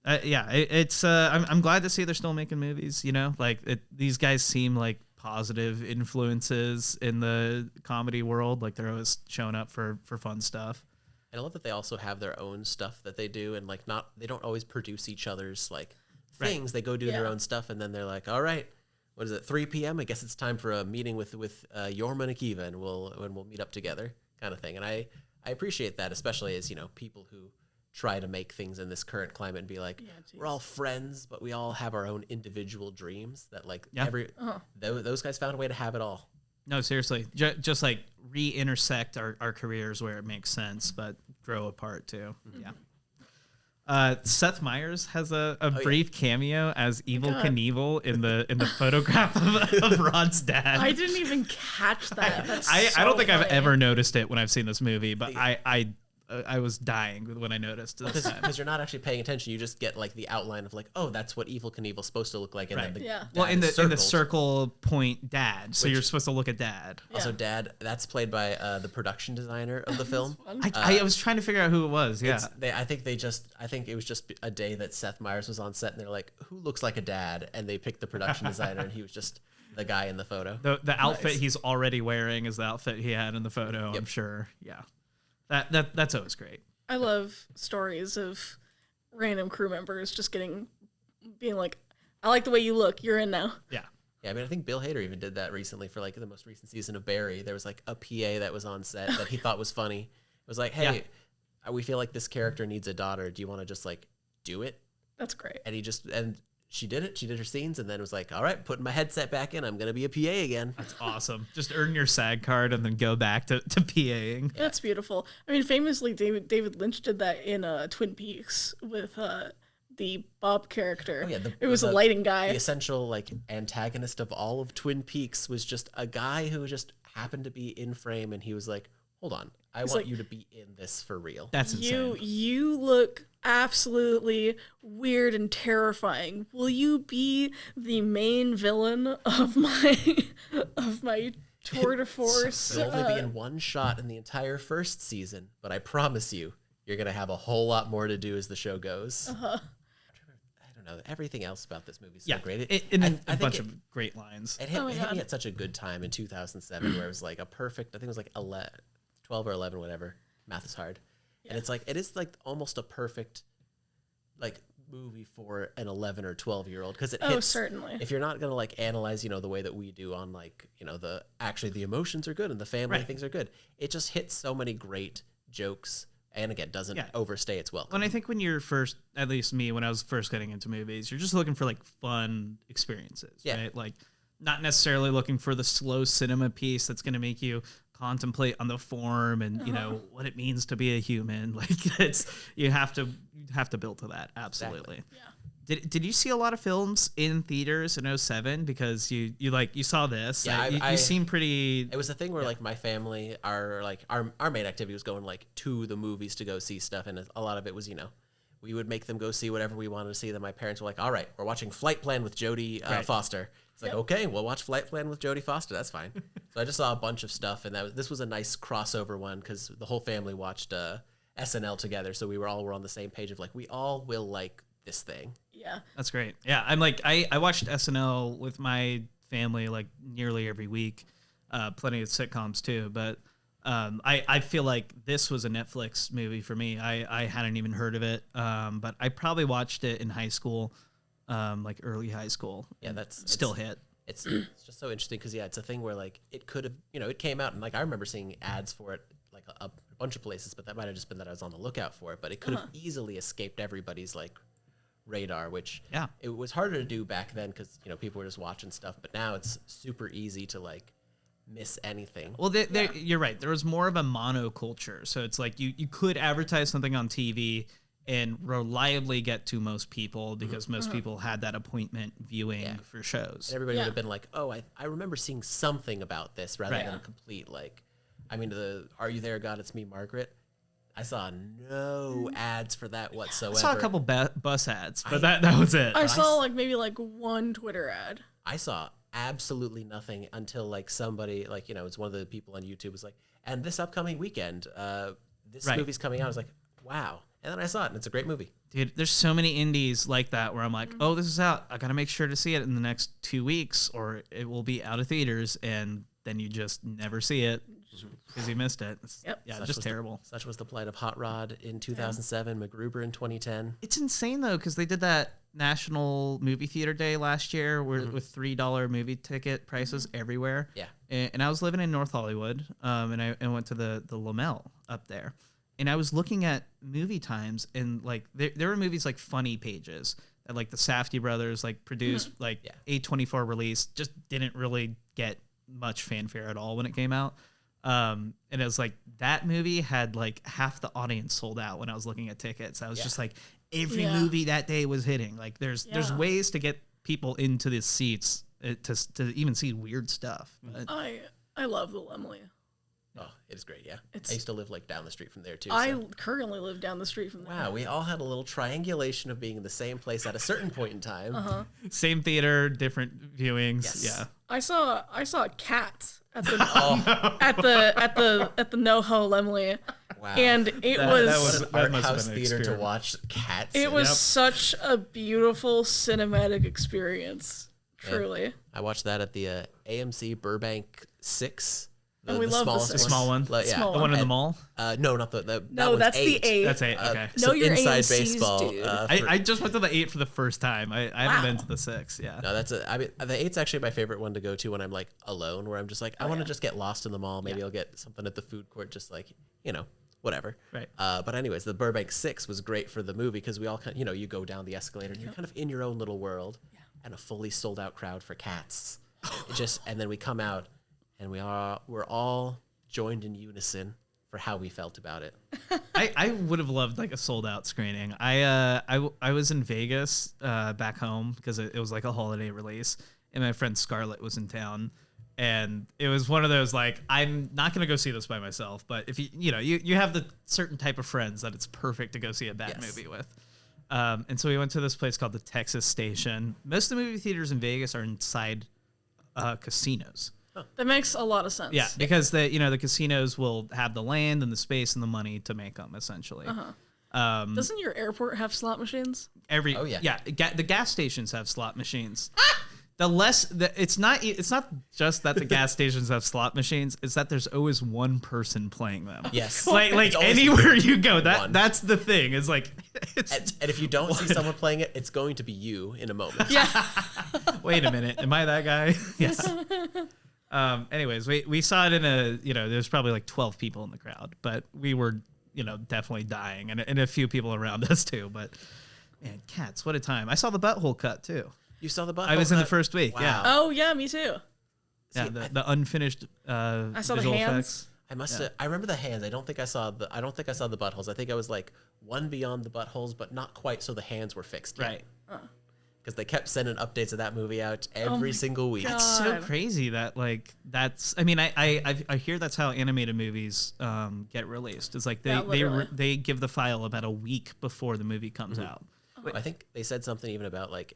I'm glad to see they're still making movies, you know, like these guys seem like positive influences in the comedy world. Like they're always showing up for fun stuff. And I love that they also have their own stuff that they do, and like they don't always produce each other's like things. They go do their own stuff, and then they're like, all right, what is it, 3 p.m.? I guess it's time for a meeting with Jorma and Akiva, and we'll meet up together, kind of thing. And I appreciate that, especially as, you know, people who try to make things in this current climate and be like, we're all friends, but we all have our own individual dreams. That like those guys found a way to have it all. No, seriously, just like re-intersect our careers where it makes sense, but grow apart too. Yeah. Seth Meyers has a brief cameo as Evil Knievel in the photograph of Rod's dad. I didn't even catch that. That's I don't think I've funny. ever noticed it when I've seen this movie, but I I was dying when I noticed this time. Because you're not actually paying attention. You just get like the outline of like, oh, that's what Evil Knievel's supposed to look like. And then the well, in the circled. circle point dad. So you're supposed to look at dad. Also, dad, that's played by the production designer of the film. I was trying to figure out who it was. Yeah. I think it was just a day that Seth Meyers was on set and they're like, who looks like a dad? And they picked the production designer and he was just the guy in the photo. The outfit he's already wearing is the outfit he had in the photo, I'm sure. Yeah. That's always great. I love stories of random crew members just being like, I like the way you look. You're in now. Yeah. Yeah, I mean, I think Bill Hader even did that recently for like the most recent season of Barry. There was like a PA that was on set that he thought was funny. It was like, hey, we feel like this character needs a daughter. Do you want to just like do it? That's great. And she did it. She did her scenes and then it was like, all right, putting my headset back in. I'm going to be a PA again. That's awesome. Just earn your SAG card and then go back to PAing. Yeah. That's beautiful. I mean, famously, David Lynch did that in Twin Peaks with the Bob character. Oh, yeah, it was a lighting guy. The essential like antagonist of all of Twin Peaks was just a guy who just happened to be in frame and he was like, hold on, I want you to be in this for real. That's insane. You look absolutely weird and terrifying. Will you be the main villain of my tour de force? It'll only be in one shot in the entire first season, but I promise you, you're gonna have a whole lot more to do as the show goes. I don't know. Everything else about this movie is so great. A bunch of great lines. It hit me at such a good time in 2007, where it was like a perfect. I think it was like 12 or 11, whatever. Math is hard. Yeah. And it's like, it is like almost a perfect like movie for an 11 or 12-year-old. Cause it hits, certainly. If you're not going to like analyze, the way that we do on like, the emotions are good and the family things are good. It just hits so many great jokes. And again, doesn't overstay its welcome. When I think when you're first, at least me, when I was first getting into movies, you're just looking for like fun experiences, right? Like not necessarily looking for the slow cinema piece that's going to make you contemplate on the form and what it means to be a human. Like you have to build to that. Absolutely. Exactly. Yeah. Did you see a lot of films in theaters in 2007 because you saw this? Yeah, you seem pretty. It was a thing where like my family, our main activity was going like to the movies to go see stuff, and a lot of it was we would make them go see whatever we wanted to see. Then my parents were like, all right, we're watching Flight Plan with Jodie Foster. It's like, okay, we'll watch Flight Plan with Jodie Foster. That's fine. So I just saw a bunch of stuff, and this was a nice crossover one because the whole family watched SNL together, so we were on the same page of like we all will like this thing. Yeah, that's great. Yeah, I'm like I watched SNL with my family like nearly every week. Plenty of sitcoms too, but I feel like this was a Netflix movie for me. I hadn't even heard of it, but I probably watched it in high school, like early high school. Yeah, still hit. It's just so interesting because it's a thing where like it could have it came out and like I remember seeing ads for it like a bunch of places, but that might have just been that I was on the lookout for it. But it could have easily escaped everybody's like radar, which it was harder to do back then because people were just watching stuff. But now it's super easy to like miss anything. Well, you're right. There was more of a monoculture, so it's like you could advertise something on TV and reliably get to most people because most people had that appointment viewing for shows. And everybody would have been like, oh, I remember seeing something about this rather than a complete like. I mean, the Are You There, God? It's Me, Margaret. I saw no ads for that whatsoever. I saw a couple bus ads, but that was it. I saw like maybe like one Twitter ad. I saw absolutely nothing until like somebody like it's one of the people on YouTube was like, and this upcoming weekend, this movie's coming out. I was like, wow, and then I saw it, and it's a great movie. Dude, there's so many indies like that where I'm like, oh, this is out. I gotta make sure to see it in the next 2 weeks, or it will be out of theaters, and then you just never see it because you missed it. Yeah, just terrible. Such was the plight of Hot Rod in 2007, MacGruber in 2010. It's insane, though, because they did that National Movie Theater Day last year with $3 movie ticket prices everywhere. Yeah. And I was living in North Hollywood, and I went to the Lamel up there. And I was looking at movie times, and like there were movies like Funny Pages that like the Safdie brothers like produced, like A24 release, just didn't really get much fanfare at all when it came out. And it was like that movie had like half the audience sold out when I was looking at tickets. I was just like, every movie that day was hitting. Like there's ways to get people into the seats to even see weird stuff. But I love the Lemley. Oh, it is great. Yeah, It's- I used to live like down the street from there too. I so- currently live down the street from there. Wow, we all had a little triangulation of being in the same place at a certain point in time. Same theater, different viewings. Yes. Yeah. I saw Cats at the Oh, at the NoHo Lemley, wow. and it That was was- What an that art must have house been an theater to experience. watch Cats. it in. was Yep. such a beautiful cinematic experience. Truly, I watched that at the AMC Burbank 6. And we love the smallest six. The small one. Like, yeah. Small The one in the And- mall. No, not that no, one's that's 8. the 8. That's 8. Okay. Know So your inside AMCs, baseball. dude. I just went to the 8 for the first time. I haven't been to the 6. Yeah. No, I mean, the 8's actually my favorite one to go to when I'm like alone, where I'm just like, I want to just get lost in the mall. Maybe I'll get something at the food court, just like, whatever. Right. But anyways, the Burbank 6 was great for the movie because we all kind you go down the escalator and you're kind of in your own little world, and a fully sold out crowd for Cats. And then we come out and we're all joined in unison for how we felt about it. I would have loved like a sold out screening. I was in Vegas back home because it was like a holiday release, and my friend Scarlett was in town, and it was one of those like, I'm not gonna go see this by myself, but if you have the certain type of friends that it's perfect to go see a bad movie with. And so we went to this place called the Texas Station. Most of the movie theaters in Vegas are inside casinos. that makes a lot of sense. Yeah, because the casinos will have the land and the space and the money to make them essentially. Doesn't your airport have slot machines? Oh, yeah. The gas stations have slot machines. It's not just that the gas stations have slot machines. It's that there's always one person playing them. Yes. like It's always anywhere you go, one. that's the thing. It's like, And if you don't see someone playing it, it's going to be you in a moment. Yeah. wait a minute, am I that guy? Yes. Anyways, we saw it in there's probably like 12 people in the crowd, but we were definitely dying, and a few people around us too. But man, Cats, what a time! I saw the butthole cut too. You saw the butthole I was in the cut? first week. Wow. Yeah. Oh yeah, me too. Yeah, the unfinished I saw the visual hands. effects. I remember the hands. I don't think I saw the buttholes. I think I was like one beyond the buttholes, but not quite. So the hands were fixed. Right. Because they kept sending updates of that movie out every single week. God. It's so crazy that that's. I mean, I hear that's how animated movies get released. It's like they give the file about a week before the movie comes out. I think they said something even about like,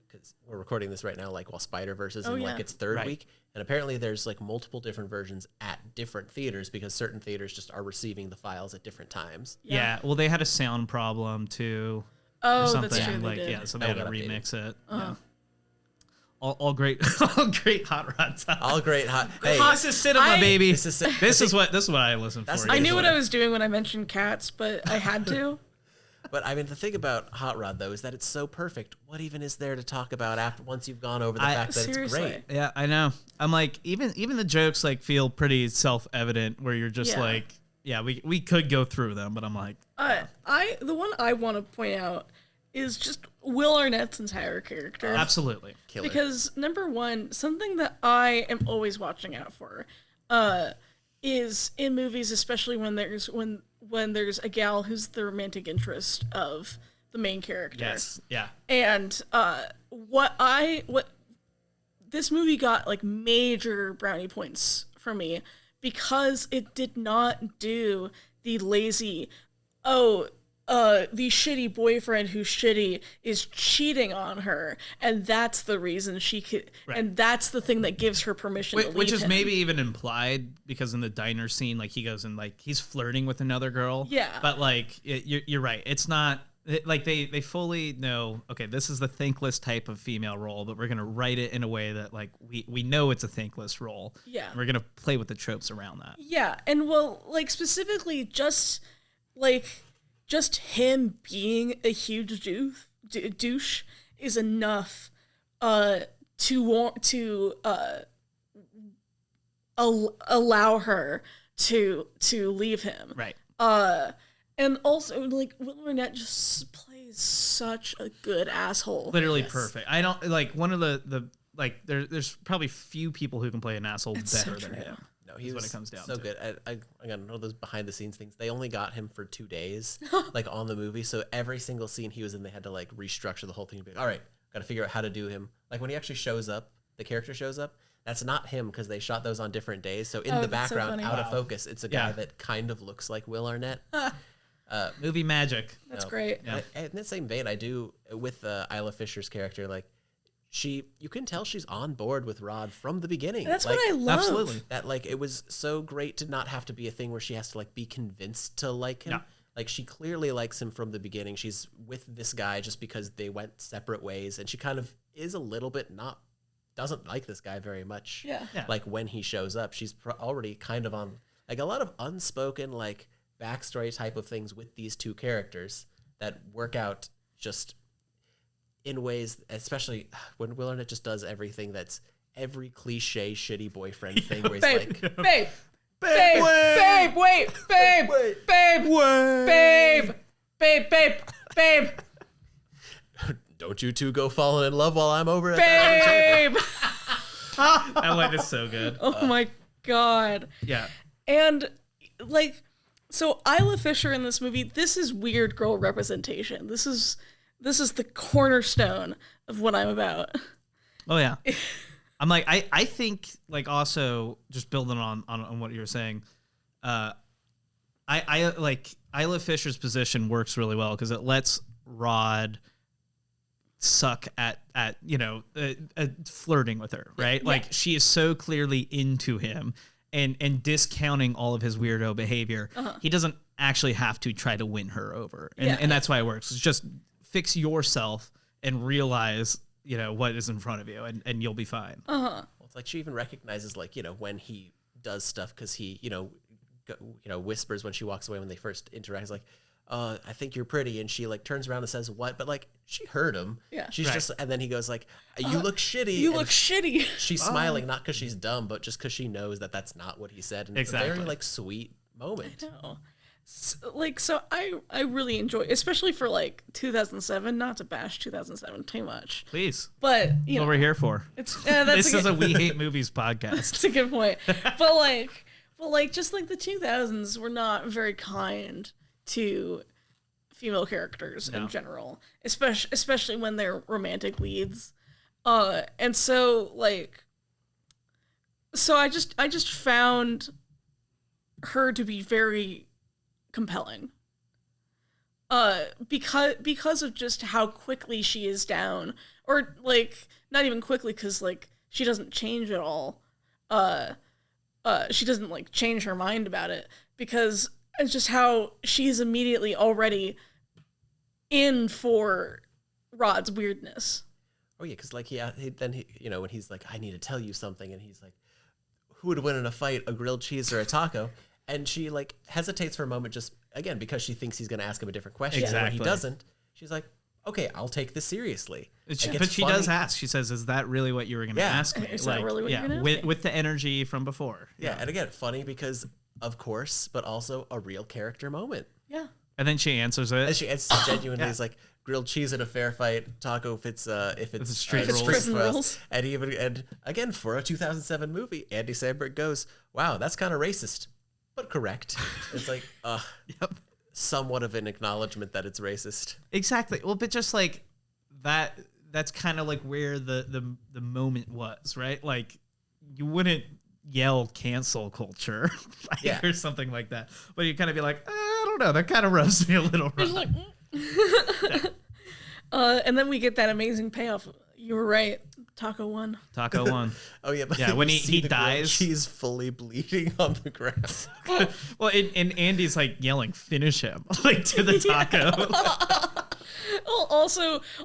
because we're recording this right now, like while Spider-Verse is in yeah. like its third Right. week, and apparently there's like multiple different versions at different theaters because certain theaters just are receiving the files at different times. Yeah. Well, they had a sound problem too. Oh, Or something that's true. like They did. so they had to That got remix it. Yeah. All great, all great hot rod stuff. All great hot. Hey, This is cinema, baby. this is This is what I listen That's for. the I knew what usually. I was doing when I mentioned Cats, but I had to. But I mean, the thing about Hot Rod though is that it's so perfect. What even is there to talk about after once you've gone over the fact that seriously. it's great? Yeah, I know. I'm like, even the jokes like feel pretty self-evident where you're just Yeah. like, yeah, we could go through them, but I'm like, The one I want to point out is just Will Arnett's entire character. absolutely. Killer. Because number one, something that I am always watching out for, is in movies, especially when there's a gal who's the romantic interest of the main character. Yes. Yeah. And what this movie got like major brownie points for me because it did not do the lazy, the shitty boyfriend who's shitty is cheating on her, and that's the reason she could, and that's the thing that gives her permission to leave Which is him. maybe even implied because in the diner scene, like he goes and like he's flirting with another girl. Yeah. But like you're right. It's not like they fully know. Okay, this is the thankless type of female role, but we're gonna write it in a way that like we know it's a thankless role. Yeah. And we're gonna play with the tropes around that. Yeah, and well, like specifically, just him being a huge douche is enough to allow her to leave him. Right. And also like Will Arnett just plays such a good asshole. Literally perfect. I don't like one of the like there's probably few people who can play an asshole It's so better than true. him. No, he is was what it comes down so to. good. I got to know those behind the scenes things. They only got him for 2 days, like on the movie. So every single scene he was in, they had to like restructure the whole thing. Be like, all right, got to figure out how to do him. Like when he actually shows up the character shows up, that's not him because they shot those on different days. So in the that's so background, funny. out of focus, it's a guy that kind of looks like Will Arnett. Movie magic. That's great. Yeah. In the same vein, I do with Isla Fisher's character, like you can tell she's on board with Rod from the beginning. That's like, what I love. Absolutely. That like it was so great to not have to be a thing where she has to like be convinced to like him. Yeah. Like she clearly likes him from the beginning. She's with this guy just because they went separate ways, and she kind of is a little bit doesn't like this guy very much. Yeah. Like when he shows up, she's already kind of on like a lot of unspoken like backstory type of things with these two characters that work out just in ways, especially when Will Arnett just does everything that's every cliche shitty boyfriend thing where he's like, babe, wait, babe. don't you two go falling in love while I'm over at Babe. That line is so good. Oh my God. Yeah. And like, so Isla Fisher in this movie, this is weird girl representation. This is the cornerstone of what I'm about. Oh yeah. I'm like, I think like also just building on what you were saying, I like Isla Fisher's position works really well because it lets Rod suck at flirting with her, right? Yeah. Like she is so clearly into him and discounting all of his weirdo behavior. He doesn't actually have to try to win her over. And that's why it works. It's just fix yourself and realize, what is in front of you and you'll be fine. Well, it's like she even recognizes like, when he does stuff because he, whispers when she walks away when they first interact. It's like, I think you're pretty. And she like turns around and says, what? But like she heard him. Yeah. She's just, and then he goes like, you look shitty. You and look shitty. She's smiling, not because she's dumb, but just because she knows that that's not what he said. And it's a very like sweet moment. I know. So I really enjoy, especially for like 2007, not to bash 2007 too much. Please. But, That's what we're here for. This is a We Hate Movies podcast. That's a good point. But like just like the 2000s were not very kind to female characters in general, especially when they're romantic leads. And so I just found her to be very compelling. Because of just how quickly she is down, or like not even quickly, because like she doesn't change at all. She doesn't like change her mind about it, because it's just how she's immediately already in for Rod's weirdness. Oh yeah, because like then when he's like, I need to tell you something, and he's like, who would win in a fight, a grilled cheese or a taco? And she like hesitates for a moment, just again because she thinks he's going to ask him a different question. Exactly. And when he doesn't, she's like, okay, I'll take this seriously. But she does ask. She says, "Is that really what you were going to ask me?" Is that really what you're going to ask me? With the energy from before. Yeah, and again, funny because of course, but also a real character moment. Yeah. And then she answers it. And she genuinely is like, grilled cheese in a fair fight, taco if it's street rules. Prison rules. And again for a 2007 movie, Andy Samberg goes, wow, that's kind of racist, but correct. It's like Yep. somewhat of an acknowledgement that it's racist. Exactly. Well, but just like that, that's kind of like where the moment was, right? Like you wouldn't yell cancel culture or something like that, but you kind of be like, I don't know, that kind of rubs me a little wrong. And then we get that amazing payoff. You were right. Taco won. Oh yeah, but yeah. When he dies, she's fully bleeding on the ground. Well, and Andy's like yelling, "Finish him!" like to the taco. Well,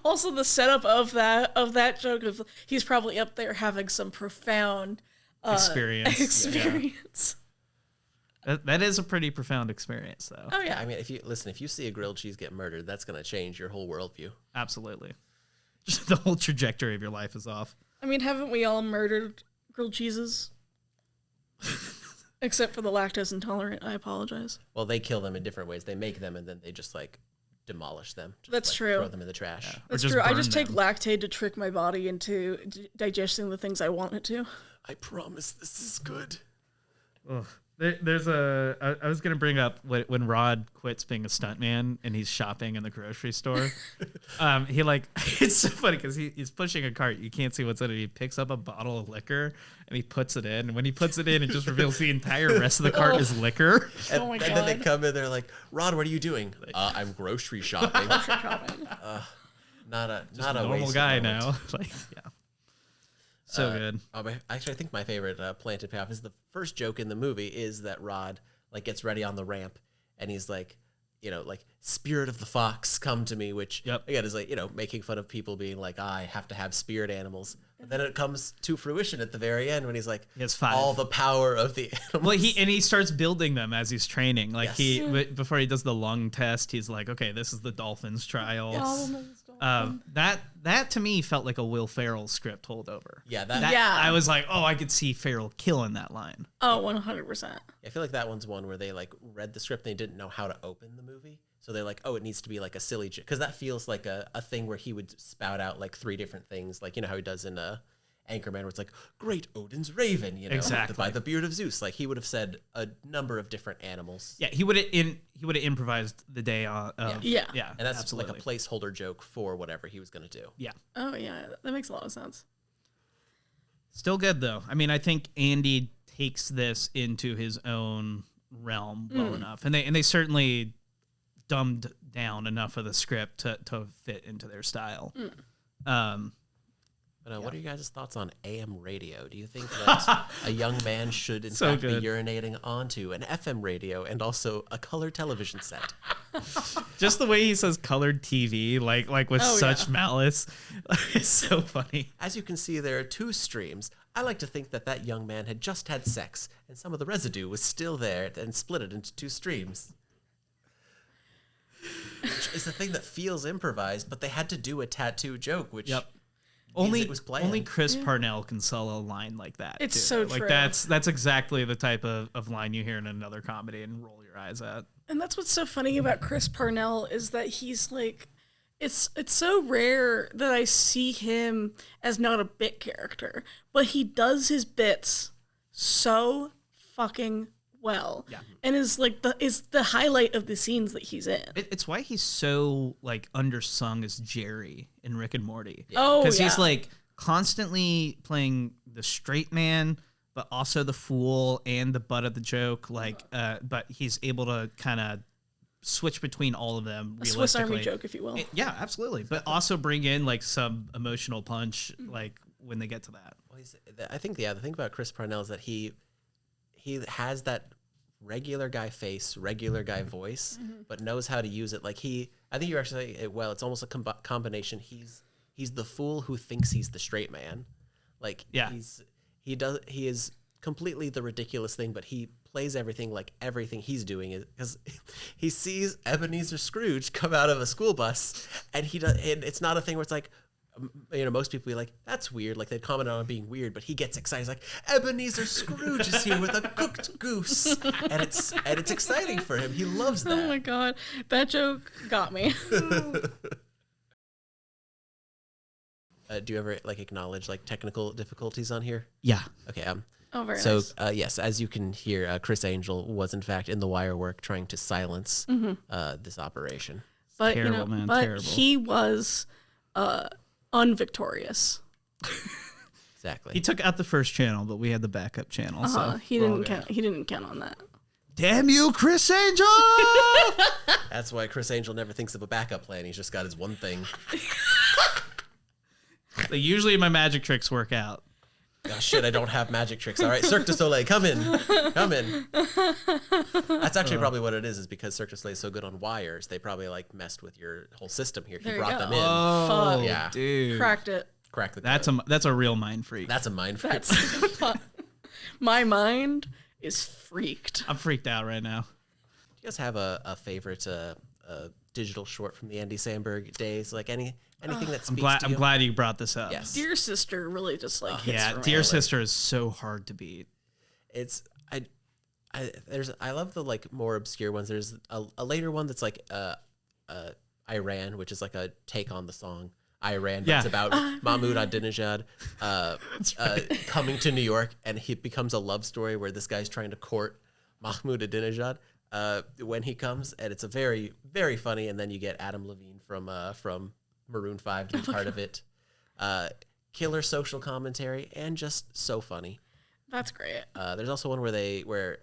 also the setup of that joke of he's probably up there having some profound experience. That is a pretty profound experience, though. Oh yeah. I mean, if you see a grilled cheese get murdered, that's gonna change your whole worldview. Absolutely. Just the whole trajectory of your life is off. I mean, haven't we all murdered grilled cheeses? Except for the lactose intolerant. I apologize. Well, they kill them in different ways. They make them and then they just like demolish them. That's true. Throw them in the trash. Yeah. That's true. I just take Lactaid to trick my body into digesting the things I want it to. I promise this is good. Ugh. There's I was gonna bring up when Rod quits being a stuntman and he's shopping in the grocery store. He like it's so funny because he's pushing a cart. You can't see what's in it. He picks up a bottle of liquor and he puts it in. And when he puts it in, it just reveals the entire rest of the cart is liquor. And, Oh my and then they God. come in, they're like, Rod, what are you doing? I'm grocery shopping. Not a Normal wasted guy moment. now. Like yeah, so good. Actually, I think my favorite planted payoff is the first joke in the movie is that Rod like gets ready on the ramp and he's like, you know, like spirit of the fox, come to me, which again is like, you know, making fun of people being like, I have to have spirit animals. But then it comes to fruition at the very end when he's like, He has 5. all the power of the animals. Well, he starts building them as he's training. Like Yes. before he does the lung test, he's like, okay, this is the dolphins trial. That to me felt like a Will Ferrell script holdover. Yeah, I was like, oh, I could see Ferrell killing that line. Oh, 100%. I feel like that one's one where they like read the script and they didn't know how to open the movie. So they're like, oh, it needs to be like a silly joke. Because that feels like a thing where he would spout out like 3 different things. Like, you know how he does in Anchorman where it's like, great Odin's raven, you know, Exactly. by the beard of Zeus. Like he would have said a number of different animals. Yeah, he would have improvised the day on. Yeah. And And that's absolutely. like a placeholder joke for whatever he was going to do. Yeah. Oh, yeah. That makes a lot of sense. Still good though. I mean, I think Andy takes this into his own realm well enough, and they certainly dumbed down enough of the script to fit into their style. But what are you guys' thoughts on AM radio? Do you think that a young man should in fact be urinating onto an FM radio and also a color television set? Just the way he says colored TV, like with such malice, it's so funny. As you can see, there are 2 streams. I like to think that that young man had just had sex, and some of the residue was still there and split it into 2 streams. Which is the thing that feels improvised, but they had to do a tattoo joke, which it was planned. Only Chris Parnell can sell a line like that. It's too. so like true. that's exactly the type of line you hear in another comedy and roll your eyes at. And that's what's so funny about Chris Parnell is that he's like, it's so rare that I see him as not a bit character, but he does his bits so fucking well, and is like the highlight of the scenes that he's in. It's why he's so like undersung as Jerry in Rick and Morty. Oh, because he's like constantly playing the straight man, but also the fool and the butt of the joke. Like, but he's able to kind of switch between all of them. A Swiss Army joke, if you will. Yeah, absolutely. But also bring in like some emotional punch, like when they get to that. Well, I think the thing about Chris Parnell is that he has that regular guy face, regular guy voice, but knows how to use it. Like I think you're actually it's almost a combination. He's the fool who thinks he's the straight man. Like he is completely the ridiculous thing, but he plays everything like everything he's doing is because he sees Ebenezer Scrooge come out of a school bus, and it's not a thing where it's like, you know, most people be like, that's weird. Like they'd comment on it being weird, but he gets excited. He's like, Ebenezer Scrooge is here with a cooked goose. And it's exciting for him. He loves that. Oh my God. That joke got me. Do you ever like acknowledge like technical difficulties on here? Yeah. Okay. Oh, very so nice. yes, as you can hear, Criss Angel was in fact in the wire work trying to silence this operation. But Terrible, man, but terrible. he was unvictorious. Exactly. He took out the first channel, but we had the backup channel. So He we're all didn't good. count. He didn't count on that. Damn you, Criss Angel! That's why Criss Angel never thinks of a backup plan. He's just got his one thing. So usually my magic tricks work out. Oh, shit, I don't have magic tricks. All right, Cirque du Soleil, come in. Come in. That's actually probably what it is because Cirque du Soleil is so good on wires. They probably like messed with your whole system here. He There you brought go. them in. Oh, Fuck. Yeah. dude. Cracked it. Crack the That's code. a real mind freak. That's a mind freak. That's my mind is freaked. I'm freaked out right now. Do you guys have a favorite digital short from the Andy Samberg days? Like anything that speaks to I'm you? glad you brought this up. Yes. Dear Sister really just like hits Yeah, for me. Dear Sister is so hard to beat. It's I love the like more obscure ones. There's a later one that's like Iran, which is like a take on the song Iran, but Yeah. it's about Mahmoud Ahmadinejad coming to New York, and it becomes a love story where this guy's trying to court Ahmadinejad, when he comes, and it's a very, very funny. And then you get Adam Levine from Maroon 5 to be part of it. Killer social commentary and just so funny. That's great. There's also one where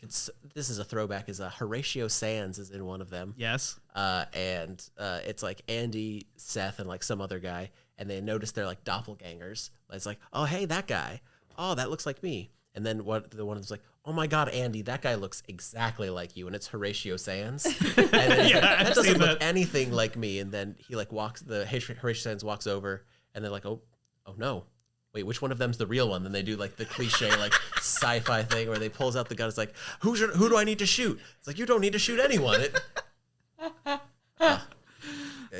this is a throwback. Is Horatio Sands is in one of them. Yes. And it's like Andy, Seth, and like some other guy, and they notice they're like doppelgangers. It's like, oh hey, that guy. Oh, that looks like me. And then one of them's like, oh my God, Andy, that guy looks exactly like you, and it's Horatio Sands. And then he's like, that doesn't look anything like me. And then he like Horatio Sands walks over, and they're like, oh no. Wait, which one of them's the real one? Then they do like the cliche like sci-fi thing where they pulls out the gun. It's like, who do I need to shoot? It's like, you don't need to shoot anyone.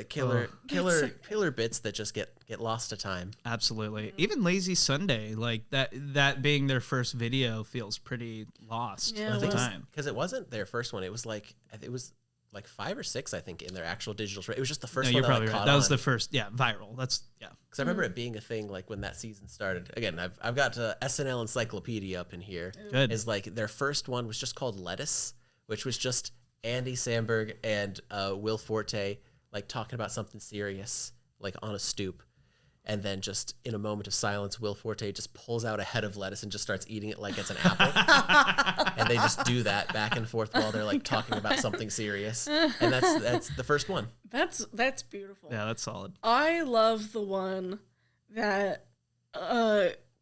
Killer bits that just get lost to time. Absolutely. Even Lazy Sunday, like that being their first video feels pretty lost at the time. Because it wasn't their first one. It was like 5 or 6, I think, in their actual digital show. It was just the first one. You're probably right. That was the first, viral. That's Because I remember it being a thing like when that season started. Again, I've got SNL Encyclopedia up in here. Good. Is like their first one was just called Lettuce, which was just Andy Samberg and Will Forte like talking about something serious, like on a stoop. And then just in a moment of silence, Will Forte just pulls out a head of lettuce and just starts eating it like it's an apple. And they just do that back and forth while they're like talking about something serious. And that's the first one. That's beautiful. Yeah, that's solid. I love the one that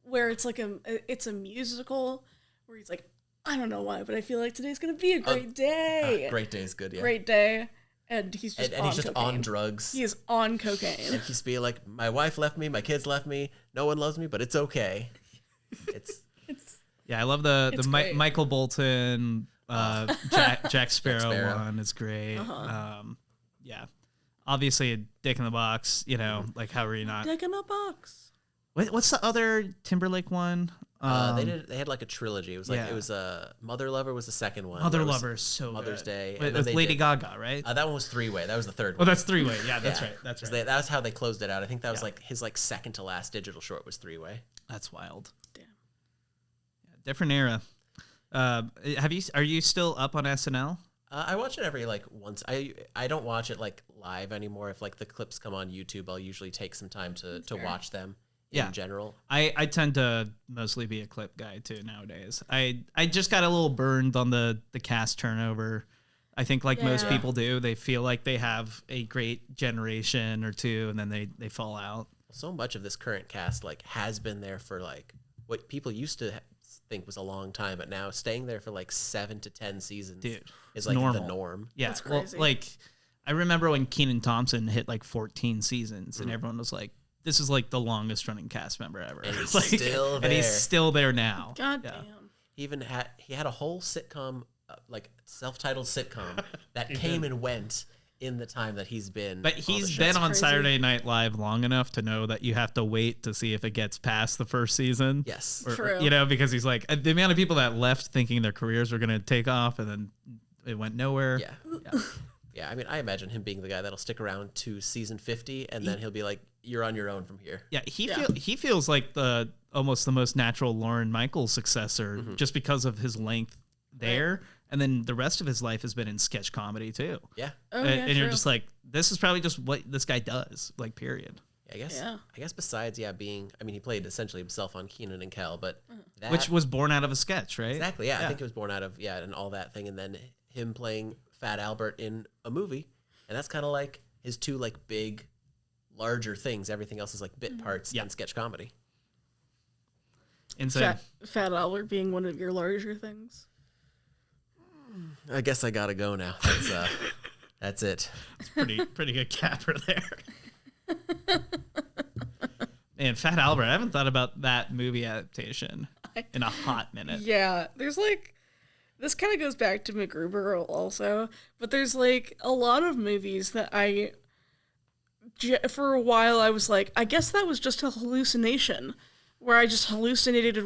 where it's like it's a musical where he's like, I don't know why, but I feel like today's gonna be a great day. Great day is good, yeah. Great day. And he's just and he's just on drugs. He is on cocaine. And he's being like, my wife left me, my kids left me, no one loves me, but it's okay. It's I love the Michael Bolton, Jack Sparrow one is great. Uh-huh. Obviously a dick in the box, like how are you not? Dick in the box. What's the other Timberlake one? They had like a trilogy. It was like it was Mother Lover was the second one. Mother Lover is so Mother's good. Day With Lady Gaga, right? That one was 3-way. That was the third one. Oh, that's 3-way. Yeah, that's right. That's right. That was how they closed it out. I think that was like his like second to last digital short was 3-way. That's wild. Damn. Yeah, different era. Are you still up on SNL? I watch it every like once. I don't watch it like live anymore. If like the clips come on YouTube, I'll usually take some time to watch them. In general, I tend to mostly be a clip guy too nowadays. I just got a little burned on the cast turnover. I think like most people do, they feel like they have a great generation or two, and then they fall out. So much of this current cast like has been there for like what people used to think was a long time, but now staying there for like 7 to 10 seasons is like the norm. Yeah, that's crazy. Well, like I remember when Kenan Thompson hit like 14 seasons, and everyone was like, this is like the longest running cast member ever. And he's like, still there. And he's still there now. God damn. He had a whole sitcom, like self-titled sitcom that came and went in the time that he's been. But he's been on Saturday Night Live long enough to know that you have to wait to see if it gets past the first season. Yes. True. Because he's like the amount of people that left thinking their careers were going to take off and then it went nowhere. Yeah. Yeah, I mean, I imagine him being the guy that'll stick around to season 50, and then he'll be like, "You're on your own from here." Yeah, he feels like almost the most natural Lorne Michaels successor, just because of his length there, right. And then the rest of his life has been in sketch comedy too. Yeah, and you're just like, this is probably just what this guy does, like period. I guess besides being, I mean, he played essentially himself on Kenan and Kel, but which was born out of a sketch, right? Exactly. Yeah, I think it was born out of and all that thing, and then him playing Fat Albert in a movie, and that's kind of like his two like big, larger things. Everything else is like bit parts and sketch comedy. Insane. Fat Albert being one of your larger things. I guess I gotta go now. That's it. It's pretty good capper there. Man, Fat Albert. I haven't thought about that movie adaptation in a hot minute. Yeah, there's like. This kind of goes back to MacGruber also, but there's like a lot of movies that for a while I was like, I guess that was just a hallucination, where I just hallucinated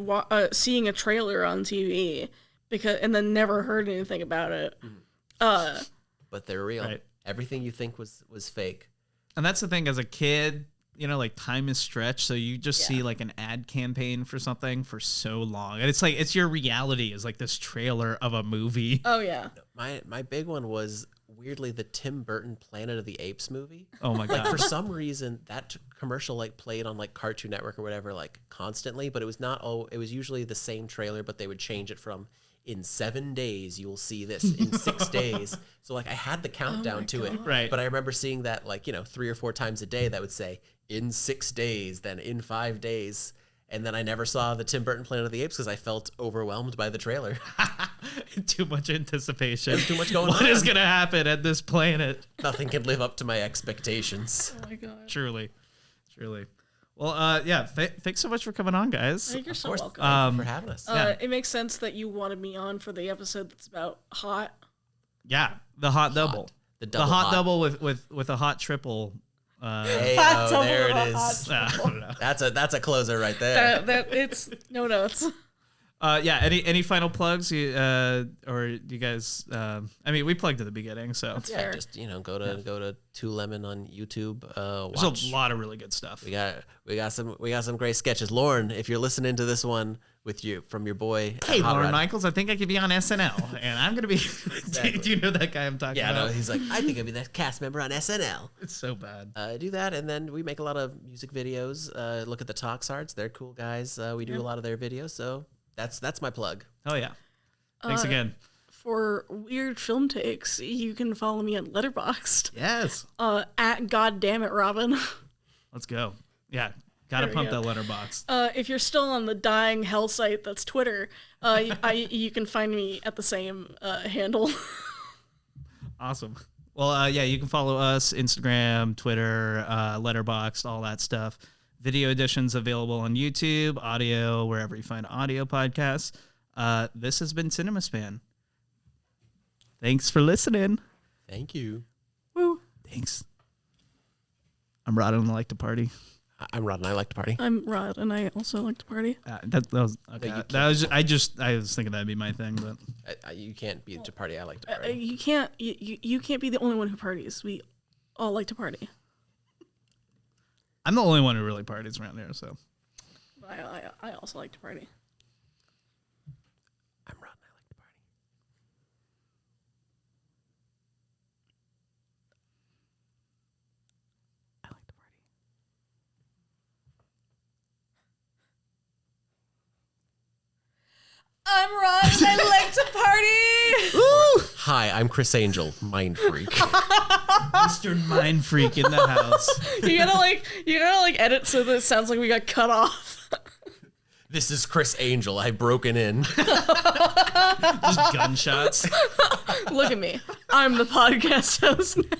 seeing a trailer on TV and then never heard anything about it. But they're real. Right. Everything you think was fake. And that's the thing, as a kid, like time is stretched, so you just see like an ad campaign for something for so long, and it's your reality is like this trailer of a movie. Oh yeah. My big one was weirdly the Tim Burton Planet of the Apes movie. Oh my god! Like for some reason that commercial like played on like Cartoon Network or whatever like constantly, but it was not. Oh, it was usually the same trailer, but they would change it from in 7 days you'll see this, in 6 days. So like I had the countdown to it, right? But I remember seeing that like 3 or 4 times a day that would say in 6 days, then in 5 days. And then I never saw the Tim Burton Planet of the Apes because I felt overwhelmed by the trailer. Too much anticipation. There's too much going on. What is going to happen at this planet? Nothing can live up to my expectations. Oh my god. Truly. Well, yeah. Thanks so much for coming on, guys. You're so welcome. Thank you for having us. It makes sense that you wanted me on for the episode that's about hot. Yeah, the hot double. The hot double with a hot triple. Hey, there it is. I don't know. That's a closer right there. That it's no notes. Yeah. Any final plugs? Or you guys? I mean, we plugged at the beginning, so That's Yeah, fair. just go to Two Lemon on YouTube. there's Watch. a lot of really good stuff. We got some great sketches. Lauren, if you're listening to this one from your boy, Hey, Hot Lauren Rod. Michaels, I think I could be on SNL, and I'm gonna be. Do you know that guy I'm talking Yeah, about? no, he's like, I think I'd be that cast member on SNL. It's so bad. Do that, and then we make a lot of music videos. Look at the Toxards; they're cool guys. We do a lot of their videos, so that's my plug. Oh yeah. Thanks again. For weird film takes, you can follow me on Letterboxd. Yes. At Goddamn it, Robin. Let's go. Yeah. Gotta There we pump go. that letterbox. If you're still on the dying hell site that's Twitter, you can find me at the same handle. Awesome. Well, yeah, you can follow us, Instagram, Twitter, Letterboxd, all that stuff. Video editions available on YouTube, audio, wherever you find audio podcasts. This has been Cinema Span. Thanks for listening. Thank you. Woo. Thanks. I'm Rod and I like to party. I'm Rod, and I like to party. I'm Rod, and I also like to party. That was okay. you That was I was thinking that'd be my thing, but You can't be to party. I like to party. You can't be the only one who parties. We all like to party. I'm the only one who really parties around here. So I also like to party. I'm Rod, and I like to party. I like to party. I'm Rod, and I like to party. Ooh, Hi, I'm Criss Angel, mind freak. Mr. Mind Freak in the house. You gotta like edit so that it sounds like we got cut off. This is Criss Angel. I've broken in. Just gunshots. Look at me. I'm the podcast host now.